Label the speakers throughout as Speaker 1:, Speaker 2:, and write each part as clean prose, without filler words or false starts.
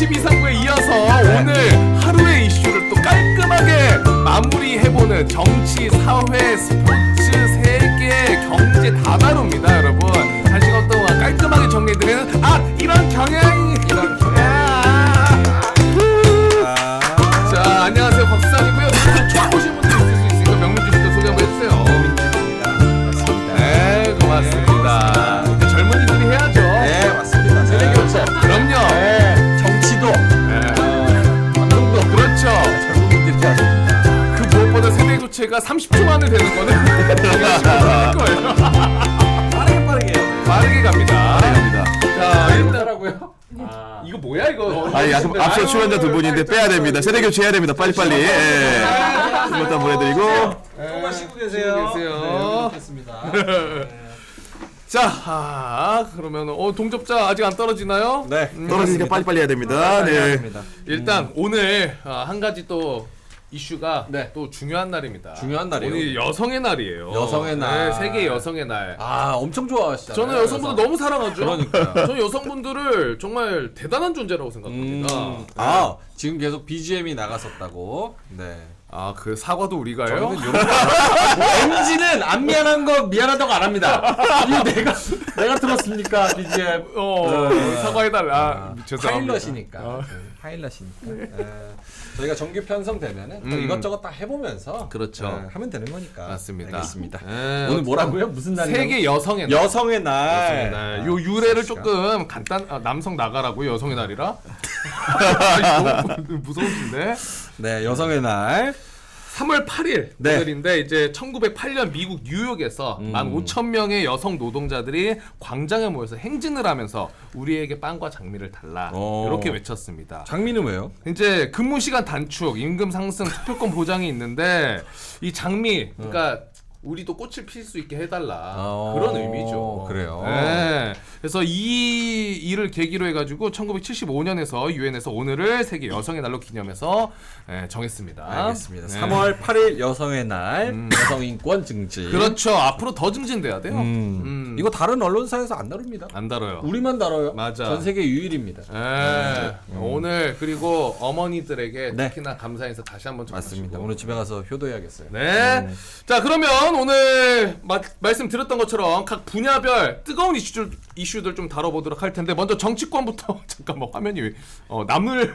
Speaker 1: 정치 비상구에 이어서 오늘 하루의 이슈를 또 깔끔하게 마무리해보는 정치, 사회, 스포츠, 세계, 경제 다 다룹니다, 여러분. 1시간 동안 깔끔하게 정리해드리는 이런 경향이 이런 자, 안녕하세요, 박수상이고요. 처음 보신 분들 있을 수 있으니까 명문주 씨도 소개 한번 해주세요.
Speaker 2: 맞습니다.
Speaker 1: 네, 고맙습니다. 이제 젊은이들이 해야죠.
Speaker 2: 네, 맞습니다. 세대교체.
Speaker 1: 그럼요.
Speaker 2: 네, 정치도. 방송도.
Speaker 1: 그렇죠.
Speaker 2: 젊은이들이 하십니다.
Speaker 1: 그 무엇보다 세대 교체가 30초 만에 되는 거는 할 거예요. 빠르게 갑니다. 자, 일단하고요. 이거 뭐야 이거?
Speaker 3: 아니 앞서 출연자 두 분인데 빼야 됩니다. 세대 교체해야 됩니다. 빨리빨리. 이것도 보내드리고.
Speaker 2: 정말 씻고 계세요.
Speaker 1: 계세요.
Speaker 2: 좋겠습니다.
Speaker 1: 자, 그러면 동접자 아직 안 떨어지나요?
Speaker 2: 네.
Speaker 3: 떨어지니까 빨리빨리 해야 됩니다. 네.
Speaker 1: 일단 오늘 한 가지 또 이슈가
Speaker 2: 네.
Speaker 1: 또 중요한 날입니다.
Speaker 2: 중요한 날이에요?
Speaker 1: 오늘 여성의 날이에요.
Speaker 2: 여성의 날.
Speaker 1: 네, 세계 여성의 날.
Speaker 2: 엄청 좋아하시잖아요.
Speaker 1: 저는 여성분들 너무 사랑하죠.
Speaker 2: 그러니까요.
Speaker 1: 저는 여성분들을 정말 대단한 존재라고 생각합니다.
Speaker 2: 지금 계속 BGM이 나갔었다고. 네.
Speaker 1: 그 사과도 우리가요?
Speaker 2: 저희는 MG는 안 미안한 거 미안하다고 안 합니다. 이거 내가 들었습니까 BGM?
Speaker 1: 사과해달라. 죄송합니다.
Speaker 2: 파일럿이니까. 파일럿이니까. 저희가 정규 편성되면은 또 이것저것 다 해보면서
Speaker 1: 그렇죠.
Speaker 2: 하면 되는 거니까.
Speaker 1: 맞습니다.
Speaker 2: 알겠습니다.
Speaker 1: 네,
Speaker 2: 오늘 뭐라고요? 무슨 날이요?
Speaker 1: 세계 여성의 날.
Speaker 2: 여성의 날.
Speaker 1: 날. 요 유래를 조금 남성 나가라고요. 여성의 날이라. 너무 무서우신데.
Speaker 2: 네, 여성의 날.
Speaker 1: 3월 8일
Speaker 2: 네.
Speaker 1: 오늘인데 이제 1908년 미국 뉴욕에서 15,000명의 여성 노동자들이 광장에 모여서 행진을 하면서 우리에게 빵과 장미를 달라 이렇게 외쳤습니다.
Speaker 2: 장미는 왜요?
Speaker 1: 이제 근무 시간 단축, 임금 상승, 투표권 보장이 있는데 이 장미, 그러니까 우리도 꽃을 필 수 있게 해달라 그런 의미죠.
Speaker 2: 그래요.
Speaker 1: 네. 그래서 이 일을 계기로 해가지고 1975년에서 유엔에서 오늘을 세계 여성의 날로 기념해서 정했습니다.
Speaker 2: 알겠습니다.
Speaker 1: 네.
Speaker 2: 3월 8일 여성의 날 여성 인권 증진.
Speaker 1: 그렇죠. 앞으로 더 증진돼야 돼요.
Speaker 2: 이거 다른 언론사에서 안 다룹니다.
Speaker 1: 안 다뤄요.
Speaker 2: 우리만 다뤄요.
Speaker 1: 맞아.
Speaker 2: 전 세계 유일입니다.
Speaker 1: 오늘 그리고 어머니들에게
Speaker 2: 네.
Speaker 1: 특히나 감사 인사 다시 한번 전하시고.
Speaker 2: 맞습니다. 오늘 집에 가서 효도해야겠어요.
Speaker 1: 네. 자, 그러면 오늘 말씀드렸던 것처럼 각 분야별 뜨거운 이슈들 좀 다뤄보도록 할 텐데 먼저 정치권부터 잠깐만 화면이 남을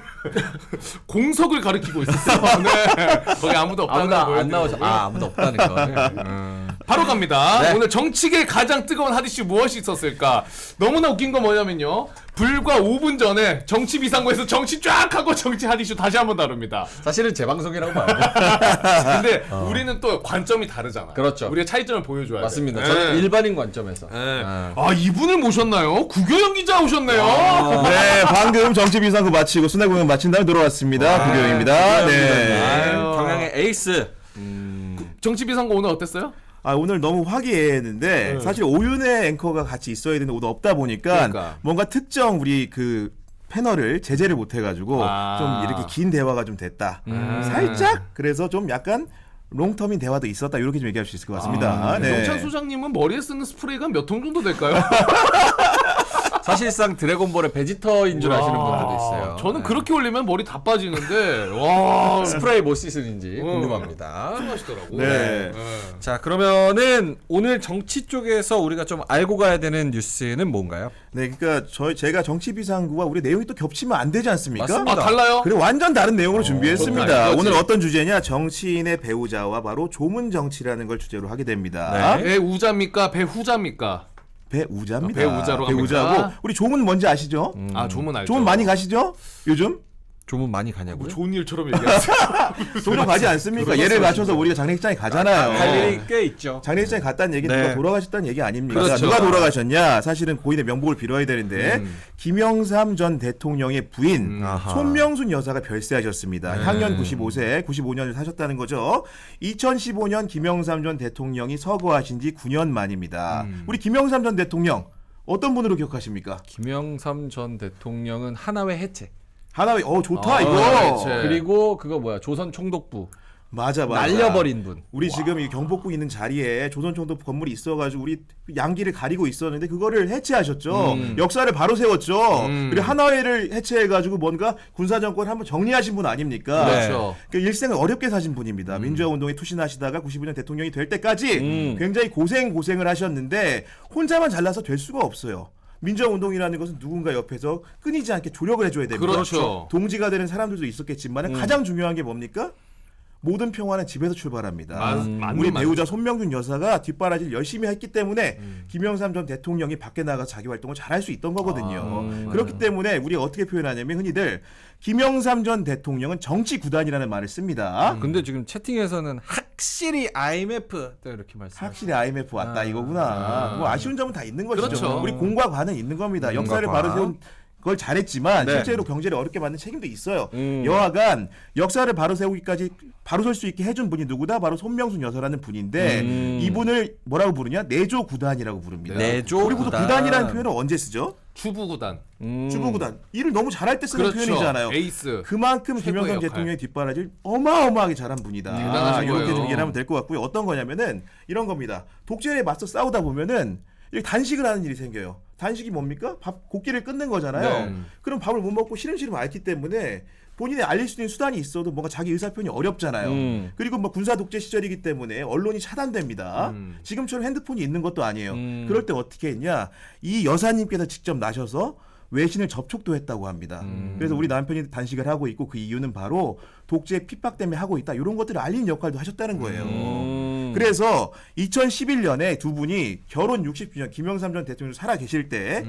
Speaker 1: 공석을 가리키고 있었어요. 네. 거기 아무도 없다는 걸
Speaker 2: 안 나오죠. 아무도 없다는 거.
Speaker 1: 바로 갑니다.
Speaker 2: 네.
Speaker 1: 오늘 정치계 가장 뜨거운 핫이슈 무엇이 있었을까? 너무나 웃긴 건 뭐냐면요. 불과 5분 전에 정치 비상구에서 정치 쫙 하고 정치 핫이슈 다시 한번 다룹니다.
Speaker 2: 사실은 제 방송이라고 봐요.
Speaker 1: 근데 우리는 또 관점이 다르잖아.
Speaker 2: 그렇죠.
Speaker 1: 우리의 차이점을 보여줘야 돼.
Speaker 2: 맞습니다.
Speaker 1: 네.
Speaker 2: 저는 일반인 관점에서.
Speaker 1: 네. 이분을 모셨나요? 구교영 기자 오셨네요.
Speaker 3: 네, 방금 정치 비상구 마치고 순회 공연 마친 다음에 돌아왔습니다. 구교영입니다. 네.
Speaker 2: 경향의 에이스.
Speaker 1: 정치 비상구 오늘 어땠어요?
Speaker 3: 오늘 너무 화기애애했는데 사실 오윤의 앵커가 같이 있어야 되는데 오늘 없다 보니까
Speaker 1: 그러니까.
Speaker 3: 뭔가 특정 우리 그 패널을 제재를 못 해가지고 좀 이렇게 긴 대화가 좀 됐다. 살짝 그래서 좀 약간 롱텀인 대화도 있었다 이렇게 좀 얘기할 수 있을 것 같습니다. 네.
Speaker 1: 정찬 소장님은 머리에 쓰는 스프레이가 몇 통 정도 될까요?
Speaker 2: 사실상 드래곤볼의 베지터인 줄 아시는 분들도 있어요.
Speaker 1: 저는 그렇게 올리면 머리 다 빠지는데 와
Speaker 2: 스프레이 못 씻으는지 궁금합니다.
Speaker 1: 하시더라고.
Speaker 3: 네.
Speaker 2: 자, 그러면은 오늘 정치 쪽에서 우리가 좀 알고 가야 되는 뉴스는 뭔가요?
Speaker 3: 네, 그러니까 제가 정치 비상구와 우리 내용이 또 겹치면 안 되지 않습니까?
Speaker 2: 맞습니다.
Speaker 1: 달라요?
Speaker 3: 그래 완전 다른 내용으로 준비했습니다.
Speaker 1: 좋다,
Speaker 3: 오늘
Speaker 1: 이거지.
Speaker 3: 어떤 주제냐? 정치인의 배우자와 바로 조문 정치라는 걸 주제로 하게 됩니다.
Speaker 2: 네.
Speaker 1: 배우자입니까? 배후자입니까?
Speaker 3: 배우자입니다.
Speaker 1: 배우자로
Speaker 3: 배우자고
Speaker 1: 갑니까?
Speaker 3: 우리 조문 뭔지 아시죠?
Speaker 1: 조문 알죠.
Speaker 3: 조문 많이 가시죠? 요즘?
Speaker 2: 조문 많이 가냐고요?
Speaker 1: 좋은 일처럼 얘기하세요.
Speaker 3: 종종 가지 않습니까? 예를 맞춰서 우리가 장례식장에 가잖아요.
Speaker 2: 갈 일이 꽤 있죠.
Speaker 3: 장례식장에 갔다는 얘기는
Speaker 2: 네.
Speaker 3: 누가 돌아가셨다는 얘기 아닙니까?
Speaker 1: 그렇죠.
Speaker 3: 누가 돌아가셨냐? 사실은 고인의 명복을 빌어야 되는데 김영삼 전 대통령의 부인 손명순 여사가 별세하셨습니다. 향년 95세, 95년을 사셨다는 거죠. 2015년 김영삼 전 대통령이 서거하신 지 9년 만입니다. 우리 김영삼 전 대통령 어떤 분으로 기억하십니까?
Speaker 2: 김영삼 전 대통령은 하나회 해체.
Speaker 3: 하나의 좋다 이거.
Speaker 1: 해체.
Speaker 2: 그리고 그거 뭐야? 조선 총독부.
Speaker 3: 맞아.
Speaker 2: 날려버린 분.
Speaker 3: 우리 지금 이 경복궁 있는 자리에 조선총독 건물이 있어가지고 우리 양기를 가리고 있었는데 그거를 해체하셨죠. 역사를 바로 세웠죠. 그리고 한화회를 해체해가지고 뭔가 군사정권 한번 정리하신 분 아닙니까?
Speaker 2: 네.
Speaker 1: 그렇죠.
Speaker 3: 그 일생을 어렵게 사신 분입니다. 민주화 운동에 투신하시다가 95년 대통령이 될 때까지 굉장히 고생을 하셨는데 혼자만 잘나서 될 수가 없어요. 민주화 운동이라는 것은 누군가 옆에서 끊이지 않게 조력을 해줘야 됩니다.
Speaker 1: 그렇죠.
Speaker 3: 동지가 되는 사람들도 있었겠지만 가장 중요한 게 뭡니까? 모든 평화는 집에서 출발합니다. 우리 배우자 손명준 여사가 뒷바라지를 열심히 했기 때문에 김영삼 전 대통령이 밖에 나가서 자기 활동을 잘할 수 있던 거거든요. 그렇기 때문에 우리가 어떻게 표현하냐면 흔히들 김영삼 전 대통령은 정치 구단이라는 말을 씁니다.
Speaker 2: 근데 지금 채팅에서는 확실히 IMF 또 이렇게 말씀하시죠.
Speaker 3: 확실히 IMF 왔다 이거구나. 뭐 아쉬운 점은 다 있는 것이죠.
Speaker 1: 그렇죠.
Speaker 3: 우리 공과 관은 있는 겁니다. 역사를 바로 세운 그걸 잘했지만
Speaker 2: 네.
Speaker 3: 실제로 경제를 어렵게 만든 책임도 있어요. 여하간 역사를 바로 세우기까지 바로 설 수 있게 해준 분이 누구다? 바로 손명순 여사라는 분인데 이분을 뭐라고 부르냐? 내조 구단이라고 부릅니다.
Speaker 2: 내조
Speaker 3: 그리고 또
Speaker 2: 구단.
Speaker 3: 구단이라는 표현을 언제 쓰죠?
Speaker 1: 주부구단.
Speaker 3: 주부 구단. 일을 너무 잘할 때 쓰는
Speaker 1: 그렇죠.
Speaker 3: 표현이잖아요.
Speaker 1: 에이스.
Speaker 3: 그만큼
Speaker 1: 최고의
Speaker 3: 김영삼
Speaker 1: 역할.
Speaker 3: 대통령의 뒷바라지를 어마어마하게 잘한 분이다.
Speaker 1: 대단하신
Speaker 3: 이렇게
Speaker 1: 거예요.
Speaker 3: 좀 이해하면 될 것 같고요. 어떤 거냐면은 이런 겁니다. 독재에 맞서 싸우다 보면은 이렇게 단식을 하는 일이 생겨요. 단식이 뭡니까? 밥 고기를 끊는 거잖아요.
Speaker 1: 네.
Speaker 3: 그럼 밥을 못 먹고 시름시름 앓기 때문에 본인이 알릴 수 있는 수단이 있어도 뭔가 자기 의사 표현이 어렵잖아요. 그리고 뭐 군사 독재 시절이기 때문에 언론이 차단됩니다. 지금처럼 핸드폰이 있는 것도 아니에요. 그럴 때 어떻게 했냐? 이 여사님께서 직접 나셔서 외신을 접촉도 했다고 합니다. 그래서 우리 남편이 단식을 하고 있고 그 이유는 바로 독재 핍박 때문에 하고 있다. 이런 것들을 알리는 역할도 하셨다는 거예요. 그래서 2011년에 두 분이 결혼 60주년 김영삼 전 대통령이 살아 계실 때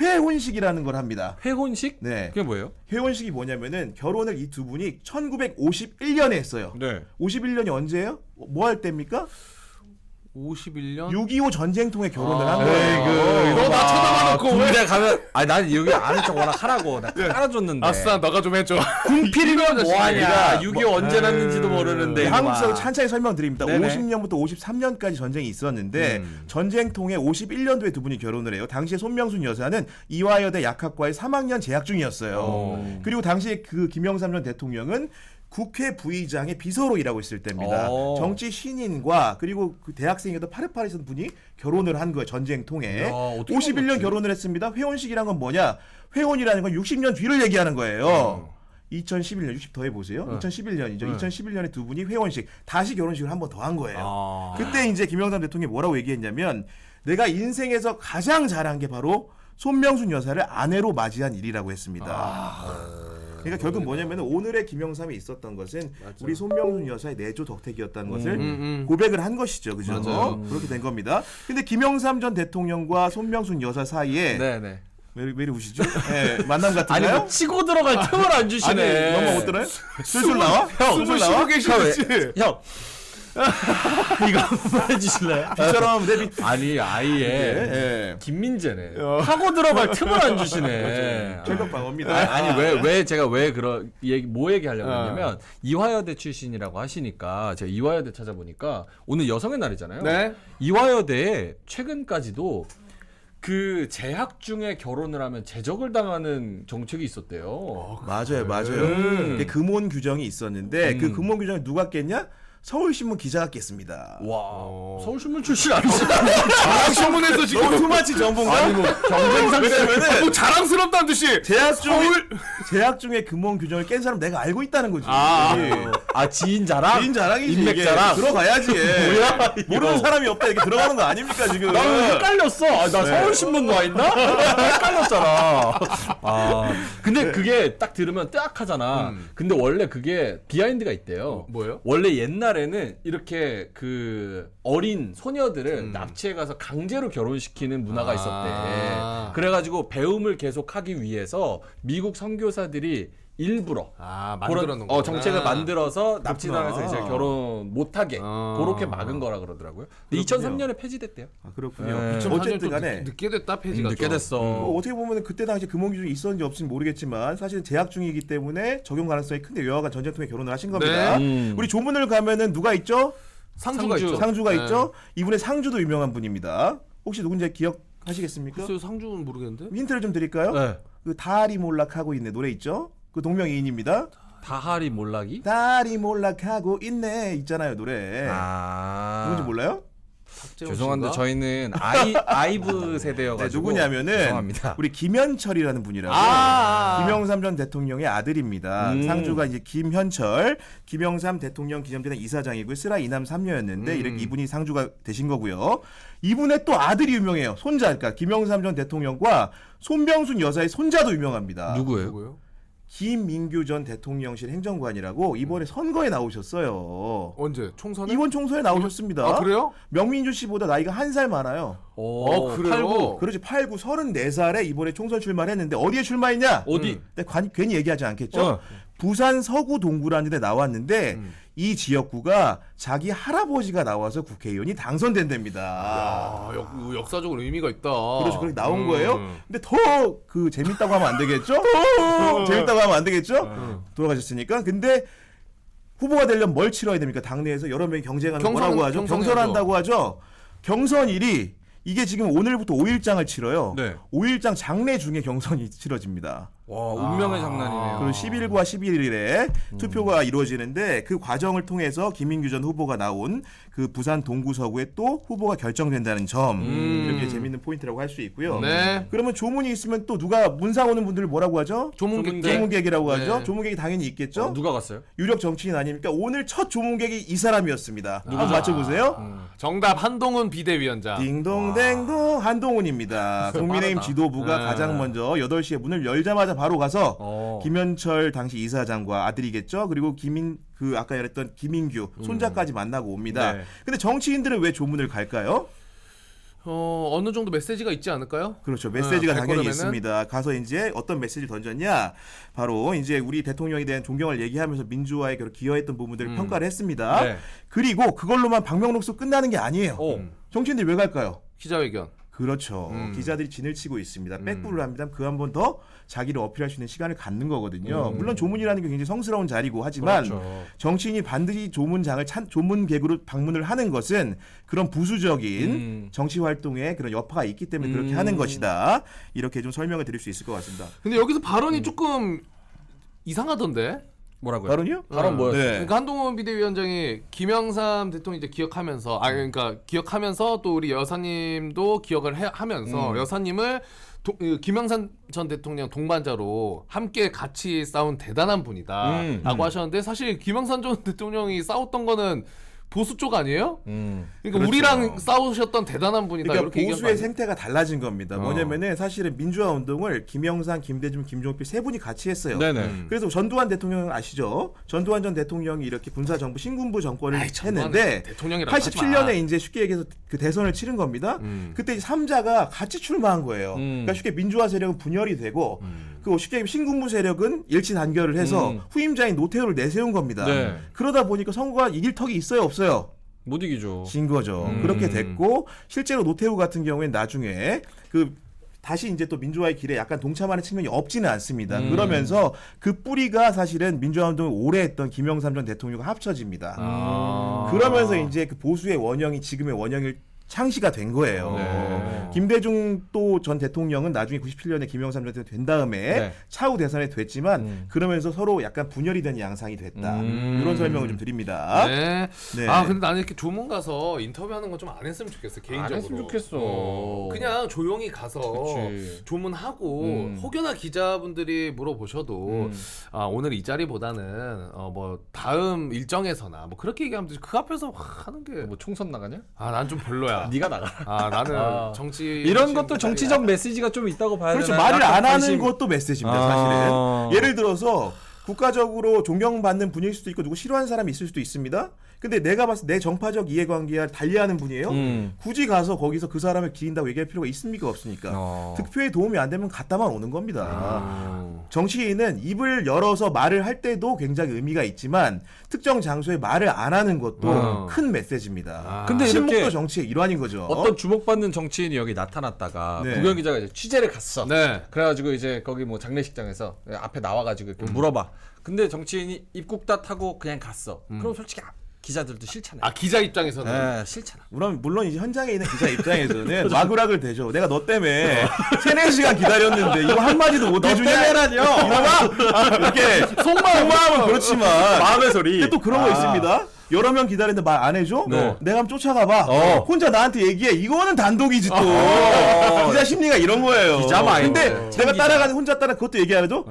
Speaker 3: 회혼식이라는 걸 합니다.
Speaker 2: 회혼식?
Speaker 3: 네.
Speaker 2: 그게 뭐예요?
Speaker 3: 회혼식이 뭐냐면은 결혼을 이 두 분이 1951년에 했어요.
Speaker 2: 네.
Speaker 3: 51년이 언제예요? 뭐 할 때입니까?
Speaker 1: 51년.
Speaker 3: 6.25 전쟁통에 결혼을 한
Speaker 2: 에이구,
Speaker 3: 거예요.
Speaker 1: 너 나 쳐다봐놓고 왜?
Speaker 2: 군대 가면 난 여기 아는 척 워낙 하라고 나 깔아줬는데.
Speaker 1: 아싸, 너가 좀 해줘.
Speaker 2: 군필이면 뭐하냐.
Speaker 3: 자식이니까
Speaker 2: 6.25 언제 났는지도 모르는데.
Speaker 3: 한국사를 찬찬히 설명드립니다.
Speaker 2: 네네.
Speaker 3: 50년부터 53년까지 전쟁이 있었는데 전쟁통에 51년도에 두 분이 결혼을 해요. 당시에 손명순 여사는 이화여대 약학과에 3학년 재학 중이었어요. 그리고 당시에 그 김영삼 전 대통령은 국회 부의장의 비서로 일하고 있을 때입니다. 정치 신인과 그리고 그 대학생이었던 파르파리선 분이 결혼을 한 거예요. 전쟁통에.
Speaker 2: 야, 어떻게
Speaker 3: 51년
Speaker 2: 그렇지?
Speaker 3: 결혼을 했습니다. 회혼식이란 건 뭐냐? 회혼이라는 건 60년 뒤를 얘기하는 거예요. 2011년 60 더 해보세요. 2011년이죠. 2011년에 두 분이 회혼식 다시 결혼식을 한 번 더 한 거예요. 그때 이제 김영삼 대통령이 뭐라고 얘기했냐면 내가 인생에서 가장 잘한 게 바로 손명순 여사를 아내로 맞이한 일이라고 했습니다. 그러니까 결국 뭐냐면 오늘의 김영삼이 있었던 것은 우리 손명순 여사의 내조 덕택이었다는 것을 고백을 한 것이죠. 그죠?
Speaker 1: 맞아요.
Speaker 3: 그렇게 된 겁니다. 근데 김영삼 전 대통령과 손명순 여사 사이에
Speaker 2: 네네.
Speaker 3: 왜 이리 우시죠? 네, 만남
Speaker 2: 아니
Speaker 3: 같은가요?
Speaker 2: 뭐 치고 들어갈 틈을 안 주시네.
Speaker 3: 아니, 너무 못 들어요? 술술 나와? 술술 나와?
Speaker 1: 쉬고 계시지.
Speaker 2: 형. 이거 한번 해주실래요?
Speaker 3: 비처럼 내비.
Speaker 2: 아니 아예
Speaker 3: 예.
Speaker 2: 김민재네. 하고 들어갈 틈을 안 주시네.
Speaker 3: 철벽 방어입니다.
Speaker 2: 아니 왜 제가 왜 그런 얘기 뭐 얘기하려고 했냐면 이화여대 출신이라고 하시니까 제가 이화여대 찾아보니까 오늘 여성의 날이잖아요.
Speaker 1: 네.
Speaker 2: 이화여대에 최근까지도 그 재학 중에 결혼을 하면 제적을 당하는 정책이 있었대요.
Speaker 3: 맞아요. 그게 금혼 규정이 있었는데 그 금혼 규정을 누가 깼냐? 서울신문 기자가 깼습니다.
Speaker 2: 와 서울신문 출신 아니시나?
Speaker 1: 소문에서 지금
Speaker 3: 너무 투마치 전문가?
Speaker 2: 아니 뭐 경쟁상 때문에
Speaker 1: 뭐 자랑스럽다는 듯이.
Speaker 3: 재학 중에 금혼 규정을 깬 사람 내가 알고 있다는 거지.
Speaker 2: 지인 자랑?
Speaker 3: 개인 자랑이지.
Speaker 2: 인맥
Speaker 3: 이게.
Speaker 2: 자랑?
Speaker 3: 들어가야지.
Speaker 2: 뭐야, 이거.
Speaker 3: 모르는 사람이 없다 이렇게 들어가는 거 아닙니까 지금?
Speaker 2: 나 왜 헷갈렸어? 나 서울신문 와 있나? 헷갈렸잖아. 근데 그게 딱 들으면 뜨악하잖아. 근데 원래 그게 비하인드가 있대요.
Speaker 1: 뭐예요?
Speaker 2: 원래 옛날에는 이렇게 그 어린 소녀들을 납치해 가서 강제로 결혼시키는 문화가 있었대. 그래가지고 배움을 계속하기 위해서 미국 선교사들이 일부러
Speaker 1: 만들어 놓은
Speaker 2: 그런 정책을 만들어서 납치당해서 이제 결혼 못하게
Speaker 1: 아.
Speaker 2: 그렇게 막은 거라 그러더라고요. 근데 2003년에 폐지됐대요.
Speaker 3: 그렇군요.
Speaker 2: 네.
Speaker 3: 어쨌든 간에
Speaker 1: 늦게 됐다 폐지가.
Speaker 2: 늦게 됐어.
Speaker 3: 어떻게 보면 그때 당시 금혼 규정이 있었는지 없는지 모르겠지만 사실은 재학 중이기 때문에 적용 가능성이 큰데 여하간 전쟁통에 결혼을 하신 겁니다. 우리 조문을 가면은 누가 있죠?
Speaker 1: 상주가 있죠.
Speaker 3: 상주가
Speaker 1: 네.
Speaker 3: 있죠. 이분의 상주도 유명한 분입니다. 혹시 누군지 기억하시겠습니까?
Speaker 1: 글쎄요, 상주는 모르겠는데.
Speaker 3: 힌트를 좀 드릴까요?
Speaker 2: 네.
Speaker 3: 그 다리 몰락하고 있는 노래 있죠? 그 동명이인입니다.
Speaker 2: 다하리 몰락이?
Speaker 3: 달이 몰락하고 있네 있잖아요 노래. 누군지 몰라요?
Speaker 2: 죄송한데 저희는 아이브 세대여가지고.
Speaker 3: 네, 누구냐면은
Speaker 2: 죄송합니다.
Speaker 3: 우리 김현철이라는 분이라고. 김영삼 전 대통령의 아들입니다. 상주가 이제 김현철, 김영삼 대통령 기념재단 이사장이고요. 쓰라 이남 3녀였는데 이렇게 이분이 상주가 되신 거고요. 이분의 또 아들이 유명해요. 손자, 그러니까 김영삼 전 대통령과 손명순 여사의 손자도 유명합니다.
Speaker 2: 누구예요?
Speaker 3: 김민규 전 대통령실 행정관이라고 이번에 선거에 나오셨어요.
Speaker 1: 언제? 총선에?
Speaker 3: 이번 총선에 나오셨습니다.
Speaker 1: 아, 그래요?
Speaker 3: 명민주 씨보다 나이가 한 살 많아요.
Speaker 1: 그래요?
Speaker 3: 그렇지 8, 9, 34에 이번에 총선 출마를 했는데 어디에 출마했냐?
Speaker 2: 어디?
Speaker 3: 근데 괜히 얘기하지 않겠죠?
Speaker 2: 어.
Speaker 3: 부산 서구 동구라는 데 나왔는데 이 지역구가 자기 할아버지가 나와서 국회의원이 당선된답니다.
Speaker 1: 아, 역사적으로 의미가 있다.
Speaker 3: 그렇죠. 그렇게 나온 거예요. 근데 더 그 재밌다고 하면 안 되겠죠? 재밌다고 하면 안 되겠죠? 돌아가셨으니까. 근데 후보가 되려면 뭘 치러야 됩니까? 당내에서 여러 명이 경쟁하는 뭐라고 하죠? 경선한다고 하죠. 경선일이 이게 지금 오늘부터 5일장을 치러요.
Speaker 2: 네.
Speaker 3: 5일장 장례 중에 경선이 치러집니다.
Speaker 2: 와, 운명의 장난이네요.
Speaker 3: 그리고 10일과 11일에 투표가 이루어지는데 그 과정을 통해서 김민규 전 후보가 나온 그 부산 동구 서구에 또 후보가 결정된다는 점 이렇게 재밌는 포인트라고 할 수 있고요.
Speaker 1: 네.
Speaker 3: 그러면 조문이 있으면 또 누가 문상 오는 분들을 뭐라고 하죠? 조문객이라고 하죠.
Speaker 1: 네.
Speaker 3: 조문객이 당연히 있겠죠.
Speaker 2: 누가 갔어요?
Speaker 3: 유력 정치인 아닙니까? 오늘 첫 조문객이 이 사람이었습니다. 한번 맞춰보세요.
Speaker 1: 정답 한동훈 비대위원장.
Speaker 3: 딩동댕동 한동훈입니다. 국민의힘
Speaker 1: 빠르다.
Speaker 3: 지도부가
Speaker 2: 네.
Speaker 3: 가장 먼저 8시에 문을 열자마자 바로 가서
Speaker 2: 어.
Speaker 3: 김현철 당시 이사장과 아들이겠죠. 그리고 아까 말했던 김인규 손자까지 만나고 옵니다.
Speaker 2: 네.
Speaker 3: 근데 정치인들은 왜 조문을 갈까요?
Speaker 1: 어느 정도 메시지가 있지 않을까요?
Speaker 3: 그렇죠. 메시지가 당연히
Speaker 1: 발걸음에는?
Speaker 3: 있습니다. 가서 이제 어떤 메시지를 던졌냐? 바로 이제 우리 대통령에 대한 존경을 얘기하면서 민주화에 기여했던 부분들을 평가를 했습니다.
Speaker 2: 네.
Speaker 3: 그리고 그걸로만 방명록소 끝나는 게 아니에요. 정치인들이 왜 갈까요?
Speaker 1: 기자회견.
Speaker 3: 그렇죠. 기자들이 진을 치고 있습니다. 백부를 합니다. 그 한 번 더 자기를 어필할 수 있는 시간을 갖는 거거든요. 물론 조문이라는 게 굉장히 성스러운 자리고 하지만
Speaker 2: 그렇죠.
Speaker 3: 정치인이 반드시 조문장을 조문객으로 방문을 하는 것은 그런 부수적인 정치 활동에 그런 여파가 있기 때문에 그렇게 하는 것이다. 이렇게 좀 설명을 드릴 수 있을 것 같습니다.
Speaker 1: 근데 여기서 발언이 조금 이상하던데.
Speaker 2: 뭐라고요?
Speaker 3: 발언이요?
Speaker 2: 발언 뭐였어요?
Speaker 3: 네.
Speaker 1: 그러니까 한동훈 비대위원장이 김영삼 대통령 이제 기억하면서 그러니까 기억하면서 또 우리 여사님도 기억을 하면서 여사님을 김영삼 전 대통령 동반자로 함께 같이 싸운 대단한 분이다라고 하셨는데 사실 김영삼 전 대통령이 싸웠던 거는 보수 쪽 아니에요? 그러니까
Speaker 3: 그렇죠.
Speaker 1: 우리랑 싸우셨던 대단한 분이다
Speaker 3: 그러니까
Speaker 1: 이렇게 얘기한 거
Speaker 3: 보수의
Speaker 1: 아니에요?
Speaker 3: 생태가 달라진 겁니다. 뭐냐면은 사실은 민주화 운동을 김영삼, 김대중, 김종필 세 분이 같이 했어요.
Speaker 2: 네네.
Speaker 3: 그래서 전두환 대통령 아시죠? 전두환 전 대통령이 이렇게 군사정부 신군부 정권을 했는데
Speaker 1: 대통령이라고 하지 마.
Speaker 3: 87년에 이제 쉽게 얘기해서 그 대선을 치른 겁니다. 그때 3자가 같이 출마한 거예요. 그러니까 쉽게 민주화 세력은 분열이 되고 그 쉽게 얘기하면 신군부 세력은 일치단결을 해서 후임자인 노태우를 내세운 겁니다.
Speaker 2: 네.
Speaker 3: 그러다 보니까 선거가 이길 턱이 있어요, 없어요?
Speaker 2: 못 이기죠.
Speaker 3: 진 거죠. 그렇게 됐고 실제로 노태우 같은 경우에는 나중에 다시 이제 또 민주화의 길에 약간 동참하는 측면이 없지는 않습니다. 그러면서 그 뿌리가 사실은 민주화 운동을 오래 했던 김영삼 전 대통령과 합쳐집니다. 그러면서 이제 그 보수의 원형이 지금의 원형을 창시가 된 거예요.
Speaker 2: 네.
Speaker 3: 김대중 또 전 대통령은 나중에 97년에 김영삼 전 대통령 된 다음에
Speaker 2: 네.
Speaker 3: 차후 대선에 됐지만 그러면서 서로 약간 분열이 된 양상이 됐다. 이런 설명을 좀 드립니다.
Speaker 1: 네.
Speaker 3: 네.
Speaker 1: 아 근데 나는 이렇게 조문 가서 인터뷰하는 건 좀 안 했으면 좋겠어 개인적으로.
Speaker 2: 안 했으면 좋겠어.
Speaker 1: 그냥 조용히 가서
Speaker 2: 그치.
Speaker 1: 조문하고 혹여나 기자분들이 물어보셔도 오늘 이 자리보다는 뭐 다음 일정에서나 뭐 그렇게 얘기하면 되지. 그 앞에서 하는 게
Speaker 2: 뭐 총선 나가냐?
Speaker 1: 난 좀 별로야.
Speaker 2: 네가 나가라.
Speaker 1: 나는 정치
Speaker 2: 이런 것도 정치적 메시지가 좀 있다고 봐야
Speaker 3: 그렇죠.
Speaker 2: 되나?
Speaker 3: 말을 안 하는
Speaker 2: 관심-
Speaker 3: 것도 메시지입니다. 사실은. 예를 들어서 국가적으로 존경받는 분일 수도 있고 누구 싫어하는 사람이 있을 수도 있습니다. 근데 내가 봤을 때 내 정파적 이해관계와 달리하는 분이에요. 굳이 가서 거기서 그 사람을 기린다고 얘기할 필요가 있습니까? 없습니까? 득표에 도움이 안 되면 갔다만 오는 겁니다. 정치인은 입을 열어서 말을 할 때도 굉장히 의미가 있지만 특정 장소에 말을 안 하는 것도 큰 메시지입니다.
Speaker 2: 근데
Speaker 3: 친목도
Speaker 2: 이렇게
Speaker 3: 정치의 일환인 거죠.
Speaker 2: 어떤 주목받는 정치인이 여기 나타났다가
Speaker 3: 네.
Speaker 2: 부경 기자가 이제 취재를 갔어.
Speaker 1: 네.
Speaker 2: 그래가지고 이제 거기 뭐 장례식장에서 앞에 나와가지고 이렇게 물어봐. 근데 정치인이 입국 다 타고 그냥 갔어. 그럼 솔직히 기자들도 싫잖아요.
Speaker 1: 아 기자 입장에서는
Speaker 2: 네, 싫잖아.
Speaker 3: 물론 이제 현장에 있는 기자 입장에서는 와그락을 대죠. 내가 너 때문에 3-4시간 기다렸는데 이거 한마디도 못 해주냐?
Speaker 2: 때문에라뇨.
Speaker 3: 이놈아! 이렇게 속마음은 그렇지만
Speaker 2: 마음의 소리.
Speaker 3: 근데 또 그런 거 있습니다. 여러 명 기다리는데 말 안 해줘?
Speaker 2: 네.
Speaker 3: 내가 한번 쫓아가봐. 혼자 나한테 얘기해. 이거는 단독이지 또. 기자 심리가 이런 거예요.
Speaker 2: 기자 마인드.
Speaker 3: 근데 내가 따라가는 혼자 따라 그것도 얘기 안 해도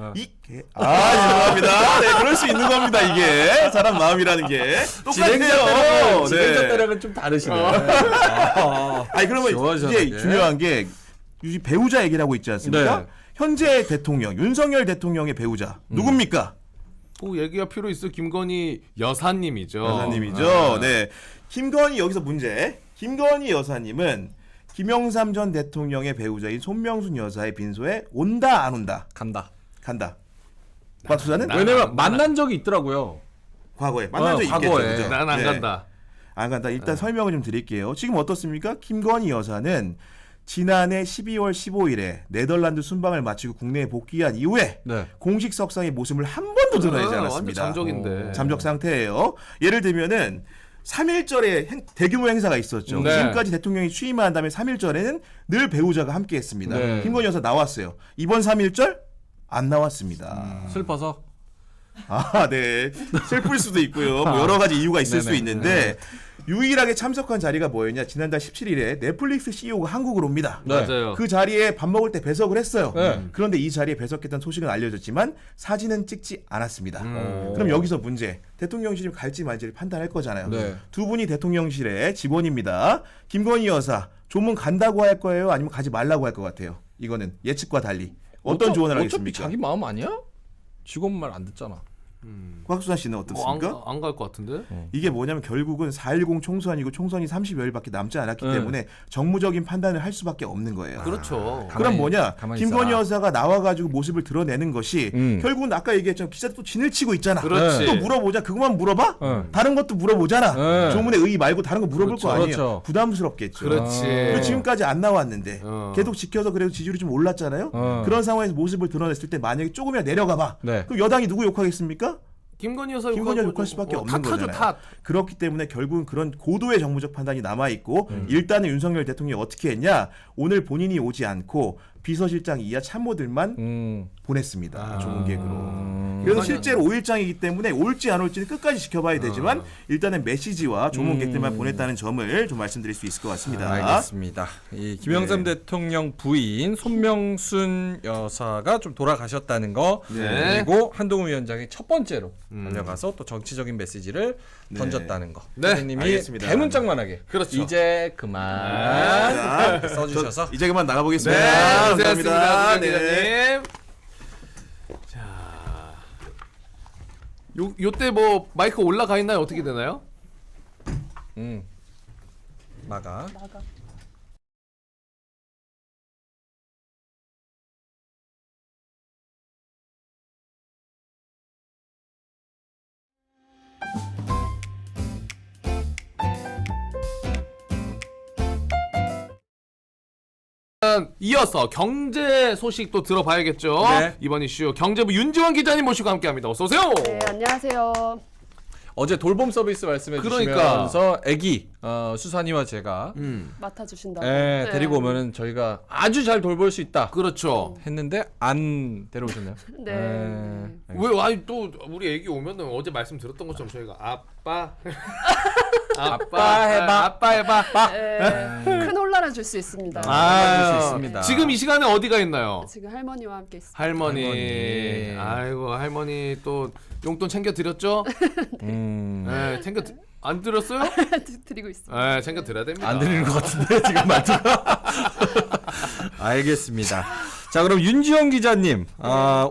Speaker 3: 죄송합니다. 네, 그럴 수 있는 겁니다. 이게 사람 마음이라는 게 똑같아요.
Speaker 2: 진행자 때랑은 좀 다르시네.
Speaker 3: 아니 그러면
Speaker 2: 시원시원하게.
Speaker 3: 이제 중요한 게 이 배우자 얘기를 하고 있지 않습니까?
Speaker 2: 네.
Speaker 3: 현재 대통령 윤석열 대통령의 배우자 누굽니까?
Speaker 1: 꼭 얘기가 필요 있어. 김건희 여사님이죠.
Speaker 3: 여사님이죠. 네. 김건희 여기서 문제. 김건희 여사님은 김영삼 전 대통령의 배우자인 손명순 여사의 빈소에 온다 안 온다?
Speaker 2: 간다.
Speaker 3: 간다. 박수자는
Speaker 2: 왜냐면 만난 적이 있더라고요.
Speaker 3: 과거에 만난 적이 있겠죠.
Speaker 2: 과거에.
Speaker 3: 그죠?
Speaker 1: 난 안
Speaker 3: 네.
Speaker 1: 간다.
Speaker 3: 안 간다. 일단 설명을 좀 드릴게요. 지금 어떻습니까? 김건희 여사는 지난해 12월 15일에 네덜란드 순방을 마치고 국내에 복귀한 이후에
Speaker 2: 네.
Speaker 3: 공식 석상의 모습을 한 번도 드러내지
Speaker 1: 완전
Speaker 3: 않았습니다.
Speaker 1: 잠적인데.
Speaker 3: 잠적 상태예요. 예를 들면은 3.1절에 대규모 행사가 있었죠.
Speaker 2: 네.
Speaker 3: 지금까지 대통령이 취임한 다음에 3.1절에는 늘 배우자가 함께했습니다.
Speaker 2: 네.
Speaker 3: 김건희 여사 나왔어요. 이번 3.1절 안 나왔습니다.
Speaker 2: 슬퍼서.
Speaker 3: 아, 네. 슬플 수도 있고요. 뭐 여러 가지 이유가 있을 수
Speaker 2: 네네.
Speaker 3: 있는데 유일하게 참석한 자리가 뭐였냐? 지난달 17일에 넷플릭스 CEO가 한국으로 옵니다.
Speaker 2: 네.
Speaker 1: 맞아요.
Speaker 3: 그 자리에 밥 먹을 때 배석을 했어요.
Speaker 2: 네.
Speaker 3: 그런데 이 자리에 배석했다는 소식은 알려졌지만 사진은 찍지 않았습니다. 그럼 여기서 문제. 대통령실이 갈지 말지를 판단할 거잖아요.
Speaker 2: 네.
Speaker 3: 두 분이 대통령실의 직원입니다. 김건희 여사 조문 간다고 할 거예요? 아니면 가지 말라고 할 것 같아요? 이거는 예측과 달리 어떤 조언을
Speaker 2: 어차피
Speaker 3: 하겠습니까?
Speaker 2: 자기 마음 아니야? 직원 말 안 듣잖아.
Speaker 3: 곽수산 씨는 어떻습니까?
Speaker 1: 안 갈 것 같은데?
Speaker 3: 이게 뭐냐면 결국은 4.10 총선이고 총선이 30여일밖에 남지 않았기
Speaker 2: 네.
Speaker 3: 때문에 정무적인 판단을 할 수밖에 없는 거예요.
Speaker 1: 그렇죠.
Speaker 3: 그럼 뭐냐?
Speaker 2: 가만히
Speaker 3: 김건희
Speaker 2: 있어라.
Speaker 3: 여사가 나와가지고 모습을 드러내는 것이 결국은 아까 얘기했지만 기자들 또 진을 치고 있잖아.
Speaker 1: 그렇지.
Speaker 3: 또 물어보자. 그것만 물어봐?
Speaker 2: 네.
Speaker 3: 다른 것도 물어보잖아.
Speaker 2: 네.
Speaker 3: 조문의 의의 말고 다른 거 물어볼
Speaker 1: 그렇죠.
Speaker 3: 거 아니에요.
Speaker 2: 그렇죠.
Speaker 3: 부담스럽겠죠.
Speaker 1: 그렇지.
Speaker 3: 그리고 지금까지 안 나왔는데 계속 지켜서 그래도 지지율이 좀 올랐잖아요. 그런 상황에서 모습을 드러냈을 때 만약에 조금이라도 내려가봐.
Speaker 2: 네.
Speaker 3: 그럼 여당이 누구 욕하겠습니까?
Speaker 1: 김건희 여사
Speaker 3: 김건희 욕할 수밖에 없는
Speaker 1: 탓하죠,
Speaker 3: 거잖아요.
Speaker 1: 탓.
Speaker 3: 그렇기 때문에 결국은 그런 고도의 정무적 판단이 남아 있고 일단은 윤석열 대통령이 어떻게 했냐? 오늘 본인이 오지 않고 비서실장 이하 참모들만 보냈습니다. 조문객으로. 그래서 실제로 5일장이기 때문에 올지 안 올지는 끝까지 지켜봐야 되지만 일단은 메시지와 조문객들만 보냈다는 점을 좀 말씀드릴 수 있을 것 같습니다.
Speaker 2: 알겠습니다. 이 김영삼 대통령 부인 손명순 여사가 좀 돌아가셨다는 거
Speaker 1: 네.
Speaker 2: 그리고 한동훈 위원장이 첫 번째로 달려가서 또 정치적인 메시지를 던졌다는 거.
Speaker 1: 네.
Speaker 2: 선생님이
Speaker 3: 알겠습니다.
Speaker 2: 대문짝만하게
Speaker 1: 그렇죠.
Speaker 2: 이제 그만 이렇게 써주셔서
Speaker 3: 이제 그만 나가보겠습니다.
Speaker 1: 네, 고생하셨습니다.
Speaker 3: 네.
Speaker 1: 기자님. 자, 요때 뭐 마이크 올라가 있나요? 어떻게 되나요?
Speaker 2: 나가.
Speaker 1: 이어서 경제 소식도 들어봐야겠죠.
Speaker 2: 네.
Speaker 1: 이번 이슈 경제부 윤지원 기자님 모시고 함께합니다. 어서 오세요.
Speaker 4: 네, 안녕하세요.
Speaker 2: 어제 돌봄 서비스 말씀해
Speaker 1: 그러니까.
Speaker 2: 주시면서 애기 수산이와 제가
Speaker 4: 맡아주신다고.
Speaker 2: 예, 데리고 오면은 저희가 아주 잘 돌볼 수 있다
Speaker 1: 그렇죠.
Speaker 2: 했는데 안 데려오셨나요?
Speaker 4: 네.
Speaker 2: 예.
Speaker 1: 왜 아니 또 우리 애기 오면은 어제 말씀드렸던 것처럼 저희가 아빠
Speaker 2: 해봐.
Speaker 1: 아빠 해봐.
Speaker 4: 네, 큰 혼란을 줄 수 있습니다.
Speaker 2: 줄 수 있습니다.
Speaker 1: 지금 이 시간에 어디가 있나요?
Speaker 4: 지금 할머니와 함께 있습니다.
Speaker 1: 할머니. 아이고 할머니 또 용돈 챙겨 드렸죠? 네, 챙겨 안 드렸어요?
Speaker 4: 드리고 있습니다.
Speaker 1: 네, 챙겨 드려야 됩니다.
Speaker 2: 안 드리는 것 같은데 지금 말투가. 알겠습니다. 자, 그럼 윤지영 기자님,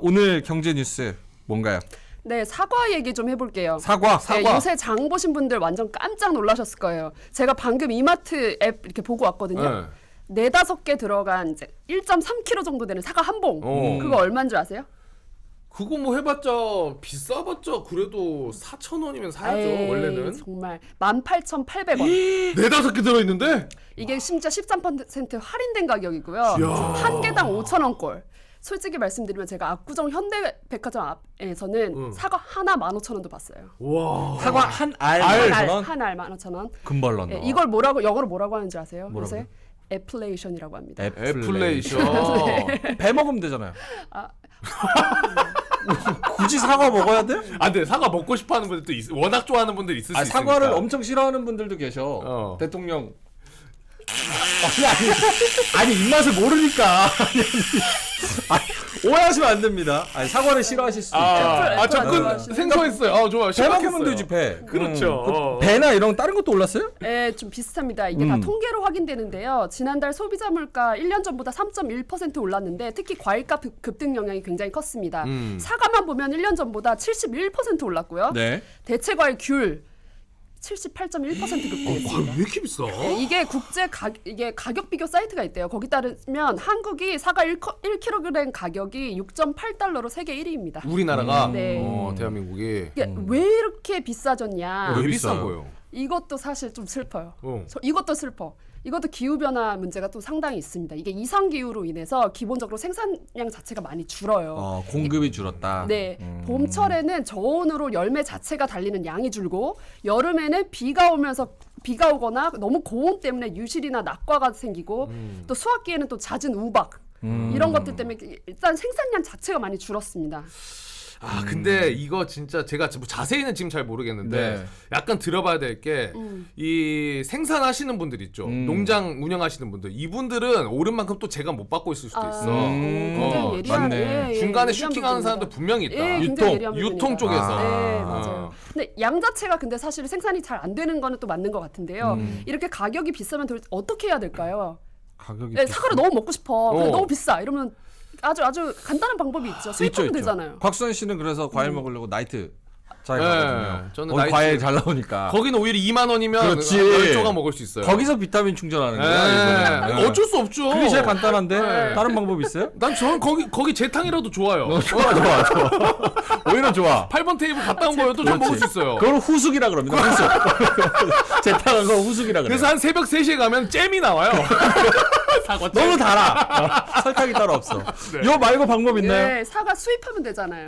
Speaker 2: 오늘 경제 뉴스 뭔가요?
Speaker 4: 네, 사과 얘기 좀 해볼게요.
Speaker 2: 사과.
Speaker 4: 네, 요새 장 보신 분들 완전 깜짝 놀라셨을 거예요. 제가 방금 이마트 앱 이렇게 보고 왔거든요.
Speaker 1: 네.
Speaker 4: 4-5개 들어간 이제 1.3kg 정도 되는 사과 한 봉. 그거 얼마인 줄 아세요?
Speaker 1: 그거 뭐 해봤자 비싸봤자 그래도 4,000원이면 사야죠.
Speaker 4: 에이,
Speaker 1: 원래는.
Speaker 4: 정말 18,800원.
Speaker 1: 4-5개 들어있는데?
Speaker 4: 이게 심지어 13% 할인된 가격이고요. 한 개당 5,000원꼴. 솔직히 말씀드리면 제가 압구정 현대백화점 앞에서는 사과 하나 15,000원도 봤어요.
Speaker 1: 와.
Speaker 2: 사과 한 알
Speaker 4: 한
Speaker 2: 15,000원?
Speaker 4: 알 15,000원.
Speaker 2: 금발란 너.
Speaker 4: 이걸 뭐라고 영어로 뭐라고 하는지 아세요?
Speaker 2: 뭐라고요?
Speaker 4: 요새 애플레이션이라고 합니다.
Speaker 1: 애플레이션.
Speaker 2: 배 먹으면 되잖아요. 굳이 사과 먹어야 돼?
Speaker 1: 아, 근데 사과 먹고 싶어하는 분들도 워낙 좋아하는 분들 있을 수 있으니까.
Speaker 2: 사과를 엄청 싫어하는 분들도 계셔. 대통령. 아니 입맛을 모르니까. 아니, 오해하시면 안 됩니다. 아니, 사과를 싫어하실 수도 있죠.
Speaker 1: 접근 생소했어요. 좋아요.
Speaker 2: 배
Speaker 1: 신박했어요.
Speaker 2: 먹으면 되지 배.
Speaker 1: 그렇죠.
Speaker 2: 배나 이런 다른 것도 올랐어요?
Speaker 4: 네, 좀 비슷합니다. 이게 다 통계로 확인되는데요. 지난달 소비자 물가 1년 전보다 3.1% 올랐는데 특히 과일값 급등 영향이 굉장히 컸습니다. 사과만 보면 1년 전보다 71% 올랐고요.
Speaker 2: 네.
Speaker 4: 대체 과일 귤 78.1% 급등했습니다.
Speaker 1: 왜 이렇게 비싸?
Speaker 4: 네, 이게 이게 가격 비교 사이트가 있대요. 거기 따르면 한국이 사과 1kg 가격이 6.8달러로 세계 1위입니다.
Speaker 1: 우리나라가
Speaker 4: 네.
Speaker 1: 대한민국이
Speaker 4: 이게 왜 이렇게 비싸졌냐?
Speaker 1: 왜 비싼 거예요?
Speaker 4: 이것도 사실 좀 슬퍼요.
Speaker 1: 어.
Speaker 4: 이것도 슬퍼. 이것도 기후변화 문제가 또 상당히 있습니다. 이게 이상기후로 인해서 기본적으로 생산량 자체가 많이 줄어요.
Speaker 2: 공급이 줄었다.
Speaker 4: 네, 봄철에는 저온으로 열매 자체가 달리는 양이 줄고 여름에는 비가 오거나 너무 고온 때문에 유실이나 낙과가 생기고 또 수확기에는 또 잦은 우박 이런 것들 때문에 일단 생산량 자체가 많이 줄었습니다.
Speaker 1: 근데 이거 진짜 제가 뭐 자세히는 지금 잘 모르겠는데
Speaker 2: 네.
Speaker 1: 약간 들어봐야 될 게 이 생산하시는 분들 있죠. 농장 운영하시는 분들. 이분들은 오른 만큼 또 제가 못 받고 있을 수도 있어.
Speaker 4: 굉장히 예리한,
Speaker 2: 맞네.
Speaker 1: 중간에
Speaker 4: 예리한
Speaker 1: 슈팅하는 사람도
Speaker 4: 부분입니다.
Speaker 1: 분명히 있다.
Speaker 4: 예, 굉장히 예리한
Speaker 1: 유통
Speaker 4: 부분입니다.
Speaker 1: 쪽에서.
Speaker 4: 네, 맞아요. 근데 양 자체가 근데 사실 생산이 잘 안 되는 거는 또 맞는 것 같은데요. 이렇게 가격이 비싸면 어떻게 해야 될까요?
Speaker 2: 가격이
Speaker 4: 네, 사과를 너무 먹고 싶어. 근데
Speaker 1: 어.
Speaker 4: 너무 비싸. 이러면 아주 간단한 방법이 있죠. 수입하면 되잖아요.
Speaker 2: 곽수현 씨는 그래서 과일 먹으려고 나이트 잘
Speaker 1: 네,
Speaker 2: 가거든요.
Speaker 1: 저는
Speaker 2: 거기
Speaker 1: 나이트-
Speaker 2: 과일 잘 나오니까.
Speaker 1: 거기는 오히려 2만 원이면
Speaker 2: 그렇지.
Speaker 1: 10조가 먹을 수 있어요.
Speaker 2: 거기서 비타민 충전하는
Speaker 1: 네.
Speaker 2: 거야. 이거는.
Speaker 1: 어쩔 수 없죠.
Speaker 2: 그게 제일 간단한데
Speaker 1: 네.
Speaker 2: 다른 방법 있어요?
Speaker 1: 저는 거기 재탕이라도 좋아요.
Speaker 2: 좋아. 오히려 좋아.
Speaker 1: 8번 테이블 갔다 온 거여도 좀 먹을 수 있어요.
Speaker 2: 그걸 후숙이라 그럽니다. 후숙. 재탕한 거 후숙이라 그래요.
Speaker 1: 그래서 한 새벽 3시에 가면 잼이 나와요. 사과 잼.
Speaker 2: 너무 달아. 설탕이 따로 없어. 요 말고 방법 있나요?
Speaker 4: 네, 사과 수입하면 되잖아요.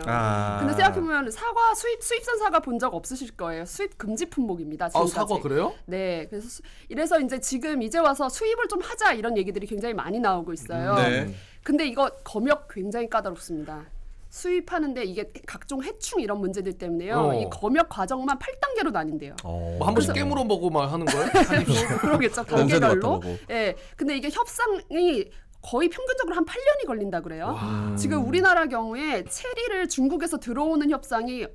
Speaker 4: 근데 생각해보면 사과 수입산 사과 본 적 없으실 거예요. 수입 금지 품목입니다. 지금까지.
Speaker 1: 사과 그래요?
Speaker 4: 네, 그래서 이래서 이제 지금 이제 와서 수입을 좀 하자 이런 얘기들이 굉장히 많이 나오고 있어요.
Speaker 2: 네.
Speaker 4: 근데 이거 검역 굉장히 까다롭습니다. 수입하는데 이게 각종 해충 이런 문제들 때문에요. 이 검역 과정만 8단계로 나뉜대요.
Speaker 1: 뭐 한 번씩 깨물어 보고 막 하는 거예요?
Speaker 4: 그러겠죠.
Speaker 2: 냄새도
Speaker 4: 단계별로.
Speaker 2: 맡아보고.
Speaker 4: 예. 근데 이게 협상이 거의 평균적으로 한 8년이 걸린다 그래요. 지금 우리나라 경우에 체리를 중국에서 들어오는 협상이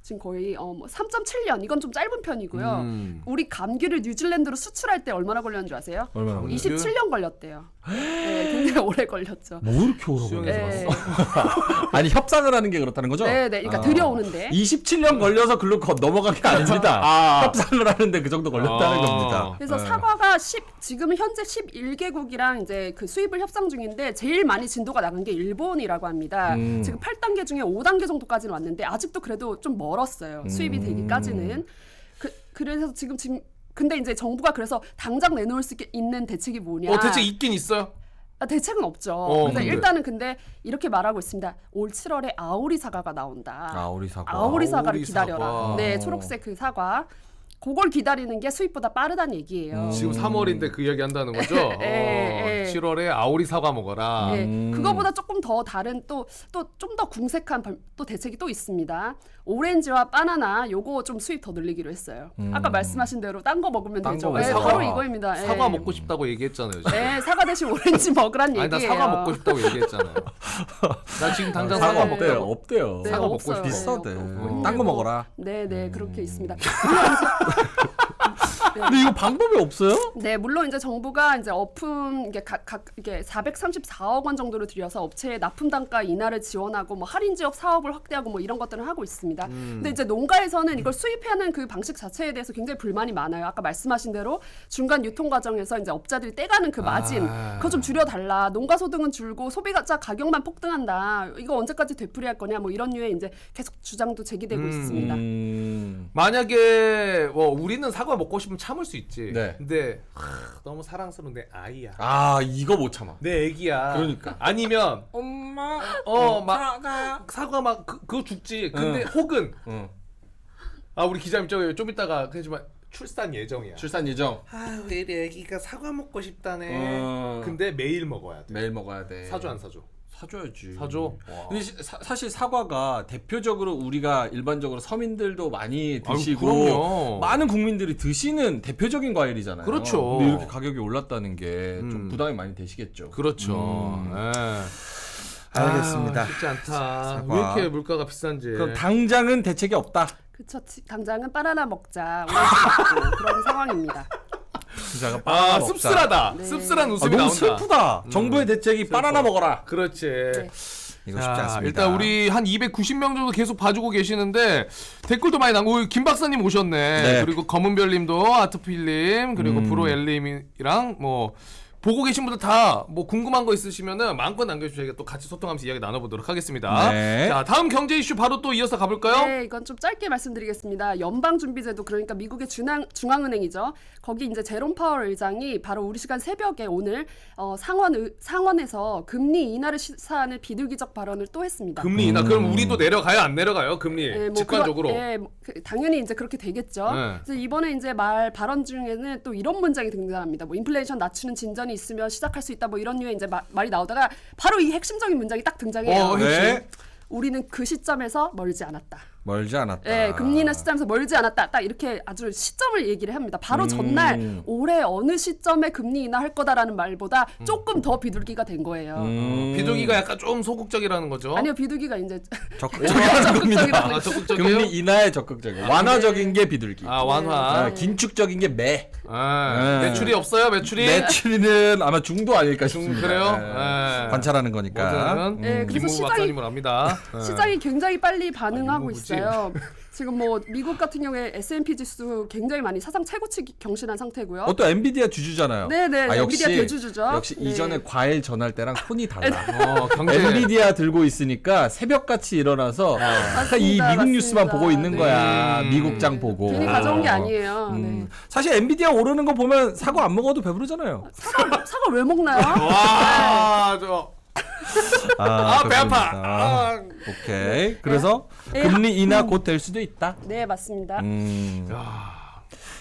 Speaker 4: 지금 거의 3.7년 이건 좀 짧은 편이고요. 우리 감귤을 뉴질랜드로 수출할 때 얼마나 걸렸는 줄 아세요?
Speaker 2: 얼마나 걸려요?
Speaker 4: 27년 걸렸대요. 네, 굉장히 오래 걸렸죠.
Speaker 2: 뭐 이렇게 오래 걸려?
Speaker 4: 네,
Speaker 2: 아니 협상을 하는 게 그렇다는 거죠?
Speaker 4: 네, 그러니까 들여오는데.
Speaker 2: 27년 걸려서 글로 넘어간 게 아닙니다. 협상을 하는데 그 정도 걸렸다는 겁니다.
Speaker 4: 그래서
Speaker 2: 네.
Speaker 4: 사과가 지금 현재 11개국이랑 이제 그 수입을 협상 중인데 제일 많이 진도가 나간 게 일본이라고 합니다. 지금 8단계 중에 5단계 정도까지는 왔는데 아직도 그래도 좀 멀었어요. 수입이 되기까지는. 그래서 지금 근데 이제 정부가 그래서 당장 내놓을 수 있는 대책이 뭐냐?
Speaker 1: 대책 있긴 있어요.
Speaker 4: 대책은 없죠. 그래서
Speaker 1: 근데.
Speaker 4: 일단은 근데 이렇게 말하고 있습니다. 올 7월에 아오리 사과가 나온다.
Speaker 2: 아오리 사과.
Speaker 4: 아오리 사과를
Speaker 1: 아오리
Speaker 4: 기다려라.
Speaker 1: 사과.
Speaker 4: 네, 초록색 그 사과. 그걸 기다리는 게 수입보다 빠르다는 얘기예요.
Speaker 1: 지금 3월인데 그 이야기 한다는 거죠?
Speaker 4: 예.
Speaker 1: 7월에 아오리 사과 먹어라.
Speaker 4: 네, 그거보다 조금 더 다른 또 좀 더 궁색한 또 대책이 또 있습니다. 오렌지와 바나나 요거 좀 수입 더 늘리기로 했어요. 아까 말씀하신 대로 딴 거 먹으면
Speaker 2: 딴
Speaker 4: 되죠.
Speaker 2: 거
Speaker 4: 네,
Speaker 2: 사과.
Speaker 4: 바로 이거입니다.
Speaker 1: 사과
Speaker 4: 예.
Speaker 1: 먹고 싶다고 얘기했잖아요. 지금.
Speaker 4: 네, 사과 대신 오렌지 먹으란
Speaker 1: 아니
Speaker 4: 얘기예요.
Speaker 1: 나 사과 먹고 싶다고 얘기했잖아요. 나 지금 당장
Speaker 2: 사과
Speaker 1: 사과
Speaker 2: 없대요.
Speaker 1: 먹고
Speaker 2: 없대요.
Speaker 4: 네,
Speaker 1: 사과 먹고
Speaker 4: 없어요.
Speaker 2: 비싸대.
Speaker 4: 네,
Speaker 2: 딴 거 먹어라.
Speaker 4: 네, 그렇게 있습니다.
Speaker 2: 근데 이거 방법이 없어요?
Speaker 4: 네, 물론 이제 정부가 이제 이게 434억 원 정도를 들여서 업체의 납품 단가 인하를 지원하고 뭐 할인 지역 사업을 확대하고 뭐 이런 것들을 하고 있습니다. 근데 이제 농가에서는 이걸 수입하는 그 방식 자체에 대해서 굉장히 불만이 많아요. 아까 말씀하신 대로 중간 유통 과정에서 이제 업자들이 떼가는 그 마진 그거 좀 줄여달라. 농가 소득은 줄고 소비자 가격만 폭등한다. 이거 언제까지 되풀이할 거냐 뭐 이런 류의 이제 계속 주장도 제기되고 있습니다.
Speaker 1: 만약에 우리는 사과 먹고 싶으면 참을 수 있지.
Speaker 2: 네.
Speaker 1: 근데 너무 사랑스러운 내 아이야.
Speaker 2: 아 이거 못 참아.
Speaker 1: 내 애기야.
Speaker 2: 그러니까.
Speaker 1: 아니면
Speaker 2: 엄마.
Speaker 1: 막 사과 막 그거 죽지. 근데 혹은 우리 기자님 저기 좀 이따가 그지만 출산 예정이야.
Speaker 2: 출산 예정.
Speaker 1: 우리 애기가 사과 먹고 싶다네. 근데 매일 먹어야 돼.
Speaker 2: 매일 먹어야 돼.
Speaker 1: 사줘 안 사줘?
Speaker 2: 사줘야지.
Speaker 1: 사줘.
Speaker 2: 근데 사실 사과가 대표적으로 우리가 일반적으로 서민들도 많이
Speaker 1: 아유,
Speaker 2: 드시고
Speaker 1: 그럼요.
Speaker 2: 많은 국민들이 드시는 대표적인 과일이잖아요.
Speaker 1: 그렇죠.
Speaker 2: 근데 이렇게 가격이 올랐다는 게 좀 부담이 많이 되시겠죠.
Speaker 1: 그렇죠. 예.
Speaker 3: 알겠습니다.
Speaker 1: 쉽지 않다.
Speaker 3: 사과.
Speaker 1: 왜 이렇게 물가가 비싼지.
Speaker 2: 그럼 당장은 대책이 없다.
Speaker 4: 그쵸. 당장은 바나나 먹자. 오렌지 먹고 그런 상황입니다.
Speaker 2: 진짜가 바나나 먹자.
Speaker 1: 씁쓸하다.
Speaker 4: 네.
Speaker 1: 씁쓸한 웃음이
Speaker 2: 너무
Speaker 1: 나온다.
Speaker 2: 슬프다. 정부의 대책이 바나나 먹어라.
Speaker 1: 그렇지.
Speaker 4: 네.
Speaker 3: 이거 쉽지 않습니다.
Speaker 1: 일단 우리 한 290명 정도 계속 봐주고 계시는데 댓글도 많이 남고 김 박사님 오셨네.
Speaker 2: 네.
Speaker 1: 그리고 검은별님도 아트필님 그리고 브로엘님이랑 뭐 보고 계신 분들 다 뭐 궁금한 거 있으시면은 마음껏 남겨주시면 저희가 또 같이 소통하면서 이야기 나눠보도록 하겠습니다.
Speaker 2: 네.
Speaker 1: 자 다음 경제 이슈 바로 또 이어서 가볼까요?
Speaker 4: 네, 이건 좀 짧게 말씀드리겠습니다. 연방준비제도 그러니까 미국의 중앙은행이죠. 거기 이제 제롬 파월 의장이 바로 우리 시간 새벽에 오늘 상원에서 금리 인하를 시사하는 비둘기적 발언을 또 했습니다.
Speaker 1: 금리 인하 그럼 우리도 내려가요 안 내려가요 금리
Speaker 4: 네,
Speaker 1: 직관적으로.
Speaker 4: 당연히 이제 그렇게 되겠죠.
Speaker 1: 네.
Speaker 4: 그래서 이번에 이제 발언 중에는 또 이런 문장이 등장합니다. 뭐 인플레이션 낮추는 진전이 있으면 시작할 수 있다. 뭐 이런 류의 이제 말이 나오다가 바로 이 핵심적인 문장이 딱 등장해요.
Speaker 2: 네.
Speaker 4: 우리는 그 시점에서 멀지 않았다.
Speaker 2: 멀지 않았다.
Speaker 4: 네, 금리는 시점에서 멀지 않았다. 딱 이렇게 아주 시점을 얘기를 합니다. 바로 전날 올해 어느 시점에 금리 인하할 거다라는 말보다 조금 더 비둘기가 된 거예요.
Speaker 1: 비둘기가 약간 좀 소극적이라는 거죠.
Speaker 4: 아니요, 비둘기가 이제
Speaker 2: 적극적이라는 겁니다.
Speaker 1: 아, 적극적이에요?
Speaker 2: 금리 인하에 적극적이에요. 완화적인 게 비둘기.
Speaker 1: 완화.
Speaker 2: 긴축적인 게 매. 네.
Speaker 1: 매출이 없어요 매출이.
Speaker 2: 매출은 아마 중도 아닐까 싶습니다.
Speaker 1: 그래요?
Speaker 2: 네.
Speaker 1: 네.
Speaker 2: 관찰하는 거니까.
Speaker 1: 뭐든
Speaker 4: 네, 그래서
Speaker 1: 김무부 박사님을 압니다.
Speaker 4: 시장이 굉장히 빨리 반응하고
Speaker 1: 이무부지.
Speaker 4: 있어요. 지금 뭐 미국 같은 경우에 S&P 지수 굉장히 많이 사상 최고치 경신한 상태고요.
Speaker 2: 또 엔비디아 주주잖아요.
Speaker 4: 네네,
Speaker 2: 역시,
Speaker 4: 엔비디아 대주주죠.
Speaker 2: 역시
Speaker 4: 네.
Speaker 2: 이전에 과일 전할 때랑 톤이 달라.
Speaker 1: 경제.
Speaker 2: 엔비디아 들고 있으니까 새벽같이 일어나서 이
Speaker 4: 맞습니다,
Speaker 2: 미국 뉴스만
Speaker 4: 맞습니다.
Speaker 2: 보고 있는
Speaker 4: 네.
Speaker 2: 거야. 미국장 보고.
Speaker 4: 괜히 가져온 게 아니에요. 네.
Speaker 2: 사실 엔비디아 오르는 거 보면 사과 안 먹어도 배부르잖아요.
Speaker 4: 사과 왜 먹나요?
Speaker 1: 와, 저. 배 아파.
Speaker 2: 그렇습니다. 오케이. 그래서
Speaker 4: 네.
Speaker 2: 금리 인하 곧 될 수도 있다.
Speaker 4: 네, 맞습니다.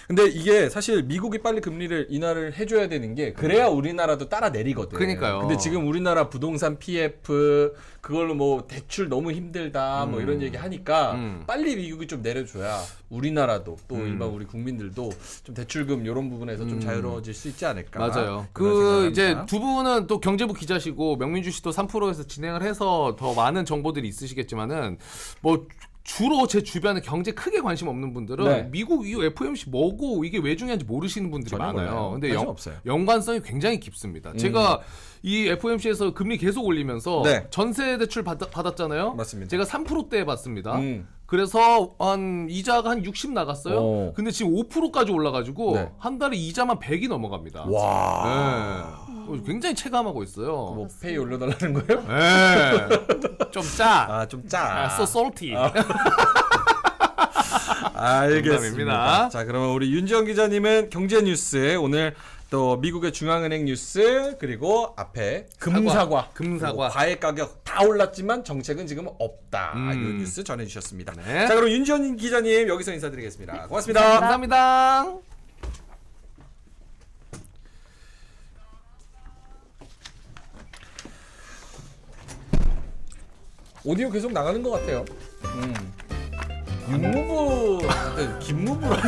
Speaker 2: 근데 이게 사실 미국이 빨리 금리를 인하를 해줘야 되는 게 그래야 우리나라도 따라 내리거든.
Speaker 1: 그러니까요.
Speaker 2: 근데 지금 우리나라 부동산 PF 그걸로 뭐 대출 너무 힘들다 뭐 이런 얘기 하니까 빨리 미국이 좀 내려줘야 우리나라도 또 일반 우리 국민들도 좀 대출금 이런 부분에서 좀 자유로워질 수 있지 않을까.
Speaker 1: 맞아요.
Speaker 2: 그런
Speaker 1: 그
Speaker 2: 생각을
Speaker 1: 이제
Speaker 2: 합니다.
Speaker 1: 두 분은 또 경제부 기자시고 명민주 씨도 3프로에서 진행을 해서 더 많은 정보들이 있으시겠지만은 뭐 주로 제 주변에 경제 크게 관심 없는 분들은
Speaker 2: 네.
Speaker 1: 미국 이 FOMC 뭐고 이게 왜 중요한지 모르시는 분들이
Speaker 2: 전혀
Speaker 1: 많아요.
Speaker 2: 몰라요.
Speaker 1: 근데
Speaker 2: 관심 없어요.
Speaker 1: 연관성이 굉장히 깊습니다. 제가 이 FOMC에서 금리 계속 올리면서
Speaker 2: 네.
Speaker 1: 전세 대출 받았잖아요.
Speaker 2: 맞습니다.
Speaker 1: 제가 3%대 받습니다.
Speaker 2: 음.
Speaker 1: 그래서 한 이자가 한 60 나갔어요.
Speaker 2: 오.
Speaker 1: 근데 지금 5%까지 올라가지고
Speaker 2: 네.
Speaker 1: 한 달에 이자만 100이 넘어갑니다.
Speaker 2: 와.
Speaker 1: 네. 굉장히 체감하고 있어요.
Speaker 2: 뭐 페이 올려달라는 거예요?
Speaker 1: 네. 좀 짜.
Speaker 2: 아 좀 짜.
Speaker 1: so salty.
Speaker 2: 알겠습니다.
Speaker 1: 농담입니다.
Speaker 2: 자, 그러면 우리 윤지영 기자님은 경제 뉴스 오늘 또 미국의 중앙은행 뉴스 그리고 앞에 금사과,
Speaker 1: 금사과.
Speaker 2: 그리고 과일 가격 다 올랐지만 정책은 지금 없다. 이 뉴스 전해주셨습니다.
Speaker 1: 네.
Speaker 2: 자, 그럼 윤지영 기자님 여기서 인사드리겠습니다. 고맙습니다.
Speaker 1: 감사합니다.
Speaker 2: 오디오 계속 나가는 것 같아요. 윤무부, 김무부라는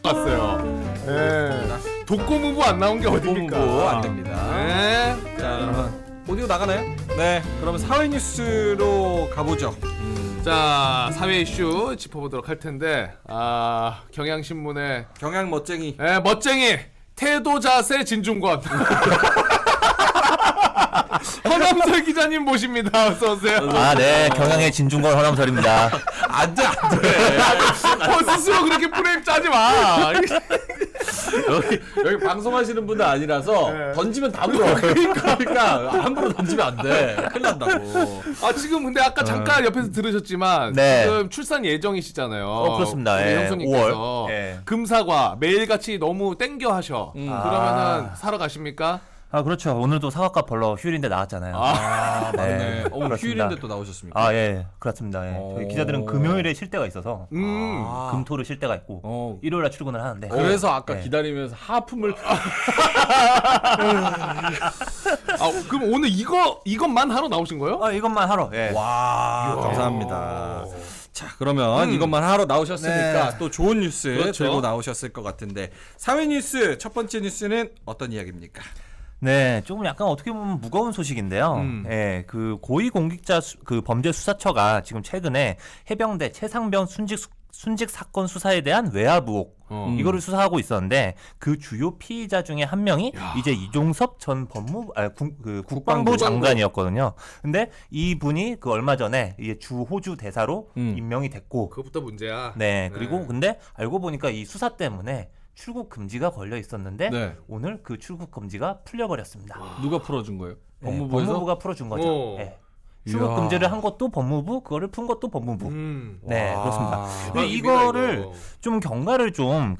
Speaker 1: 왔어요. 네. 독고무부 안 나온 게 어딥니까?
Speaker 2: 무부 안 됩니다.
Speaker 1: 네.
Speaker 2: 자, 그러면 오디오 나가나요? 네, 그러면 사회 뉴스로 가보죠.
Speaker 1: 자, 사회 이슈 짚어보도록 할 텐데, 경향신문의
Speaker 2: 경향 멋쟁이.
Speaker 1: 멋쟁이 태도 자세 진중권. 허남설 기자. 기자님 모십니다. 어서 오세요.
Speaker 5: 아, 네. 경향의 진중권 허남설입니다.
Speaker 2: 안 돼.
Speaker 1: 스스로 그렇게 프레임 짜지 마.
Speaker 2: 여기 방송하시는 분들 아니라서 던지면 다 물어. 그러니까 함부로 던지면 안 돼. 큰일 난다고.
Speaker 1: 아 지금 근데 아까 잠깐 옆에서 들으셨지만
Speaker 5: 네.
Speaker 1: 지금 출산 예정이시잖아요.
Speaker 5: 그렇습니다.
Speaker 1: 우리
Speaker 5: 예.
Speaker 1: 형수님께서
Speaker 5: 5월. 예.
Speaker 1: 금사과 매일같이 너무 땡겨 하셔. 그러면은 사러 가십니까?
Speaker 5: 아, 그렇죠. 오늘도 사과값 벌러 휴일인데 나왔잖아요.
Speaker 2: 아, 맞네.
Speaker 5: 그렇습니다.
Speaker 2: 휴일인데 또 나오셨습니까?
Speaker 5: 아, 예. 그렇습니다. 예. 저희 기자들은 금요일에 쉴 때가 있어서 금토를 쉴 때가 있고 일요일 날 출근을 하는데.
Speaker 2: 그래서 아까
Speaker 5: 네.
Speaker 2: 기다리면서 하품을
Speaker 1: 아 그럼 오늘 이것만 하러 나오신 거예요?
Speaker 5: 아, 이것만 하러. 예.
Speaker 2: 와, 감사합니다. 자, 그러면 이것만 하러 나오셨으니까
Speaker 5: 네.
Speaker 2: 또 좋은 뉴스
Speaker 1: 그렇죠.
Speaker 2: 들고 나오셨을 것 같은데 사회 뉴스 첫 번째 뉴스는 어떤 이야기입니까?
Speaker 5: 네, 조금 약간 어떻게 보면 무거운 소식인데요. 예, 그 고위공직자 그 범죄수사처가 지금 최근에 해병대 최상병 순직 사건 수사에 대한 외압 의혹 이거를 수사하고 있었는데 그 주요 피의자 중에 한 명이 이제 이종섭 전 국방부 장관이었거든요. 근데 이분이 그 얼마 전에 이제 주 호주 대사로 임명이 됐고,
Speaker 1: 그것부터 문제야.
Speaker 5: 네, 그리고 근데 알고 보니까 이 수사 때문에 출국 금지가 걸려 있었는데
Speaker 2: 네.
Speaker 5: 오늘 그 출국 금지가 풀려버렸습니다.
Speaker 2: 누가 풀어준 거예요?
Speaker 5: 네,
Speaker 2: 법무부에서?
Speaker 5: 법무부가 풀어준 거죠.
Speaker 1: 오.
Speaker 5: 네. 출국
Speaker 2: 이야.
Speaker 5: 금지를 한 것도 법무부, 그거를 푼 것도 법무부. 네,
Speaker 2: 와.
Speaker 5: 그렇습니다. 근데
Speaker 1: 대박입니다,
Speaker 5: 이거를
Speaker 1: 이거.
Speaker 5: 좀 경과를 좀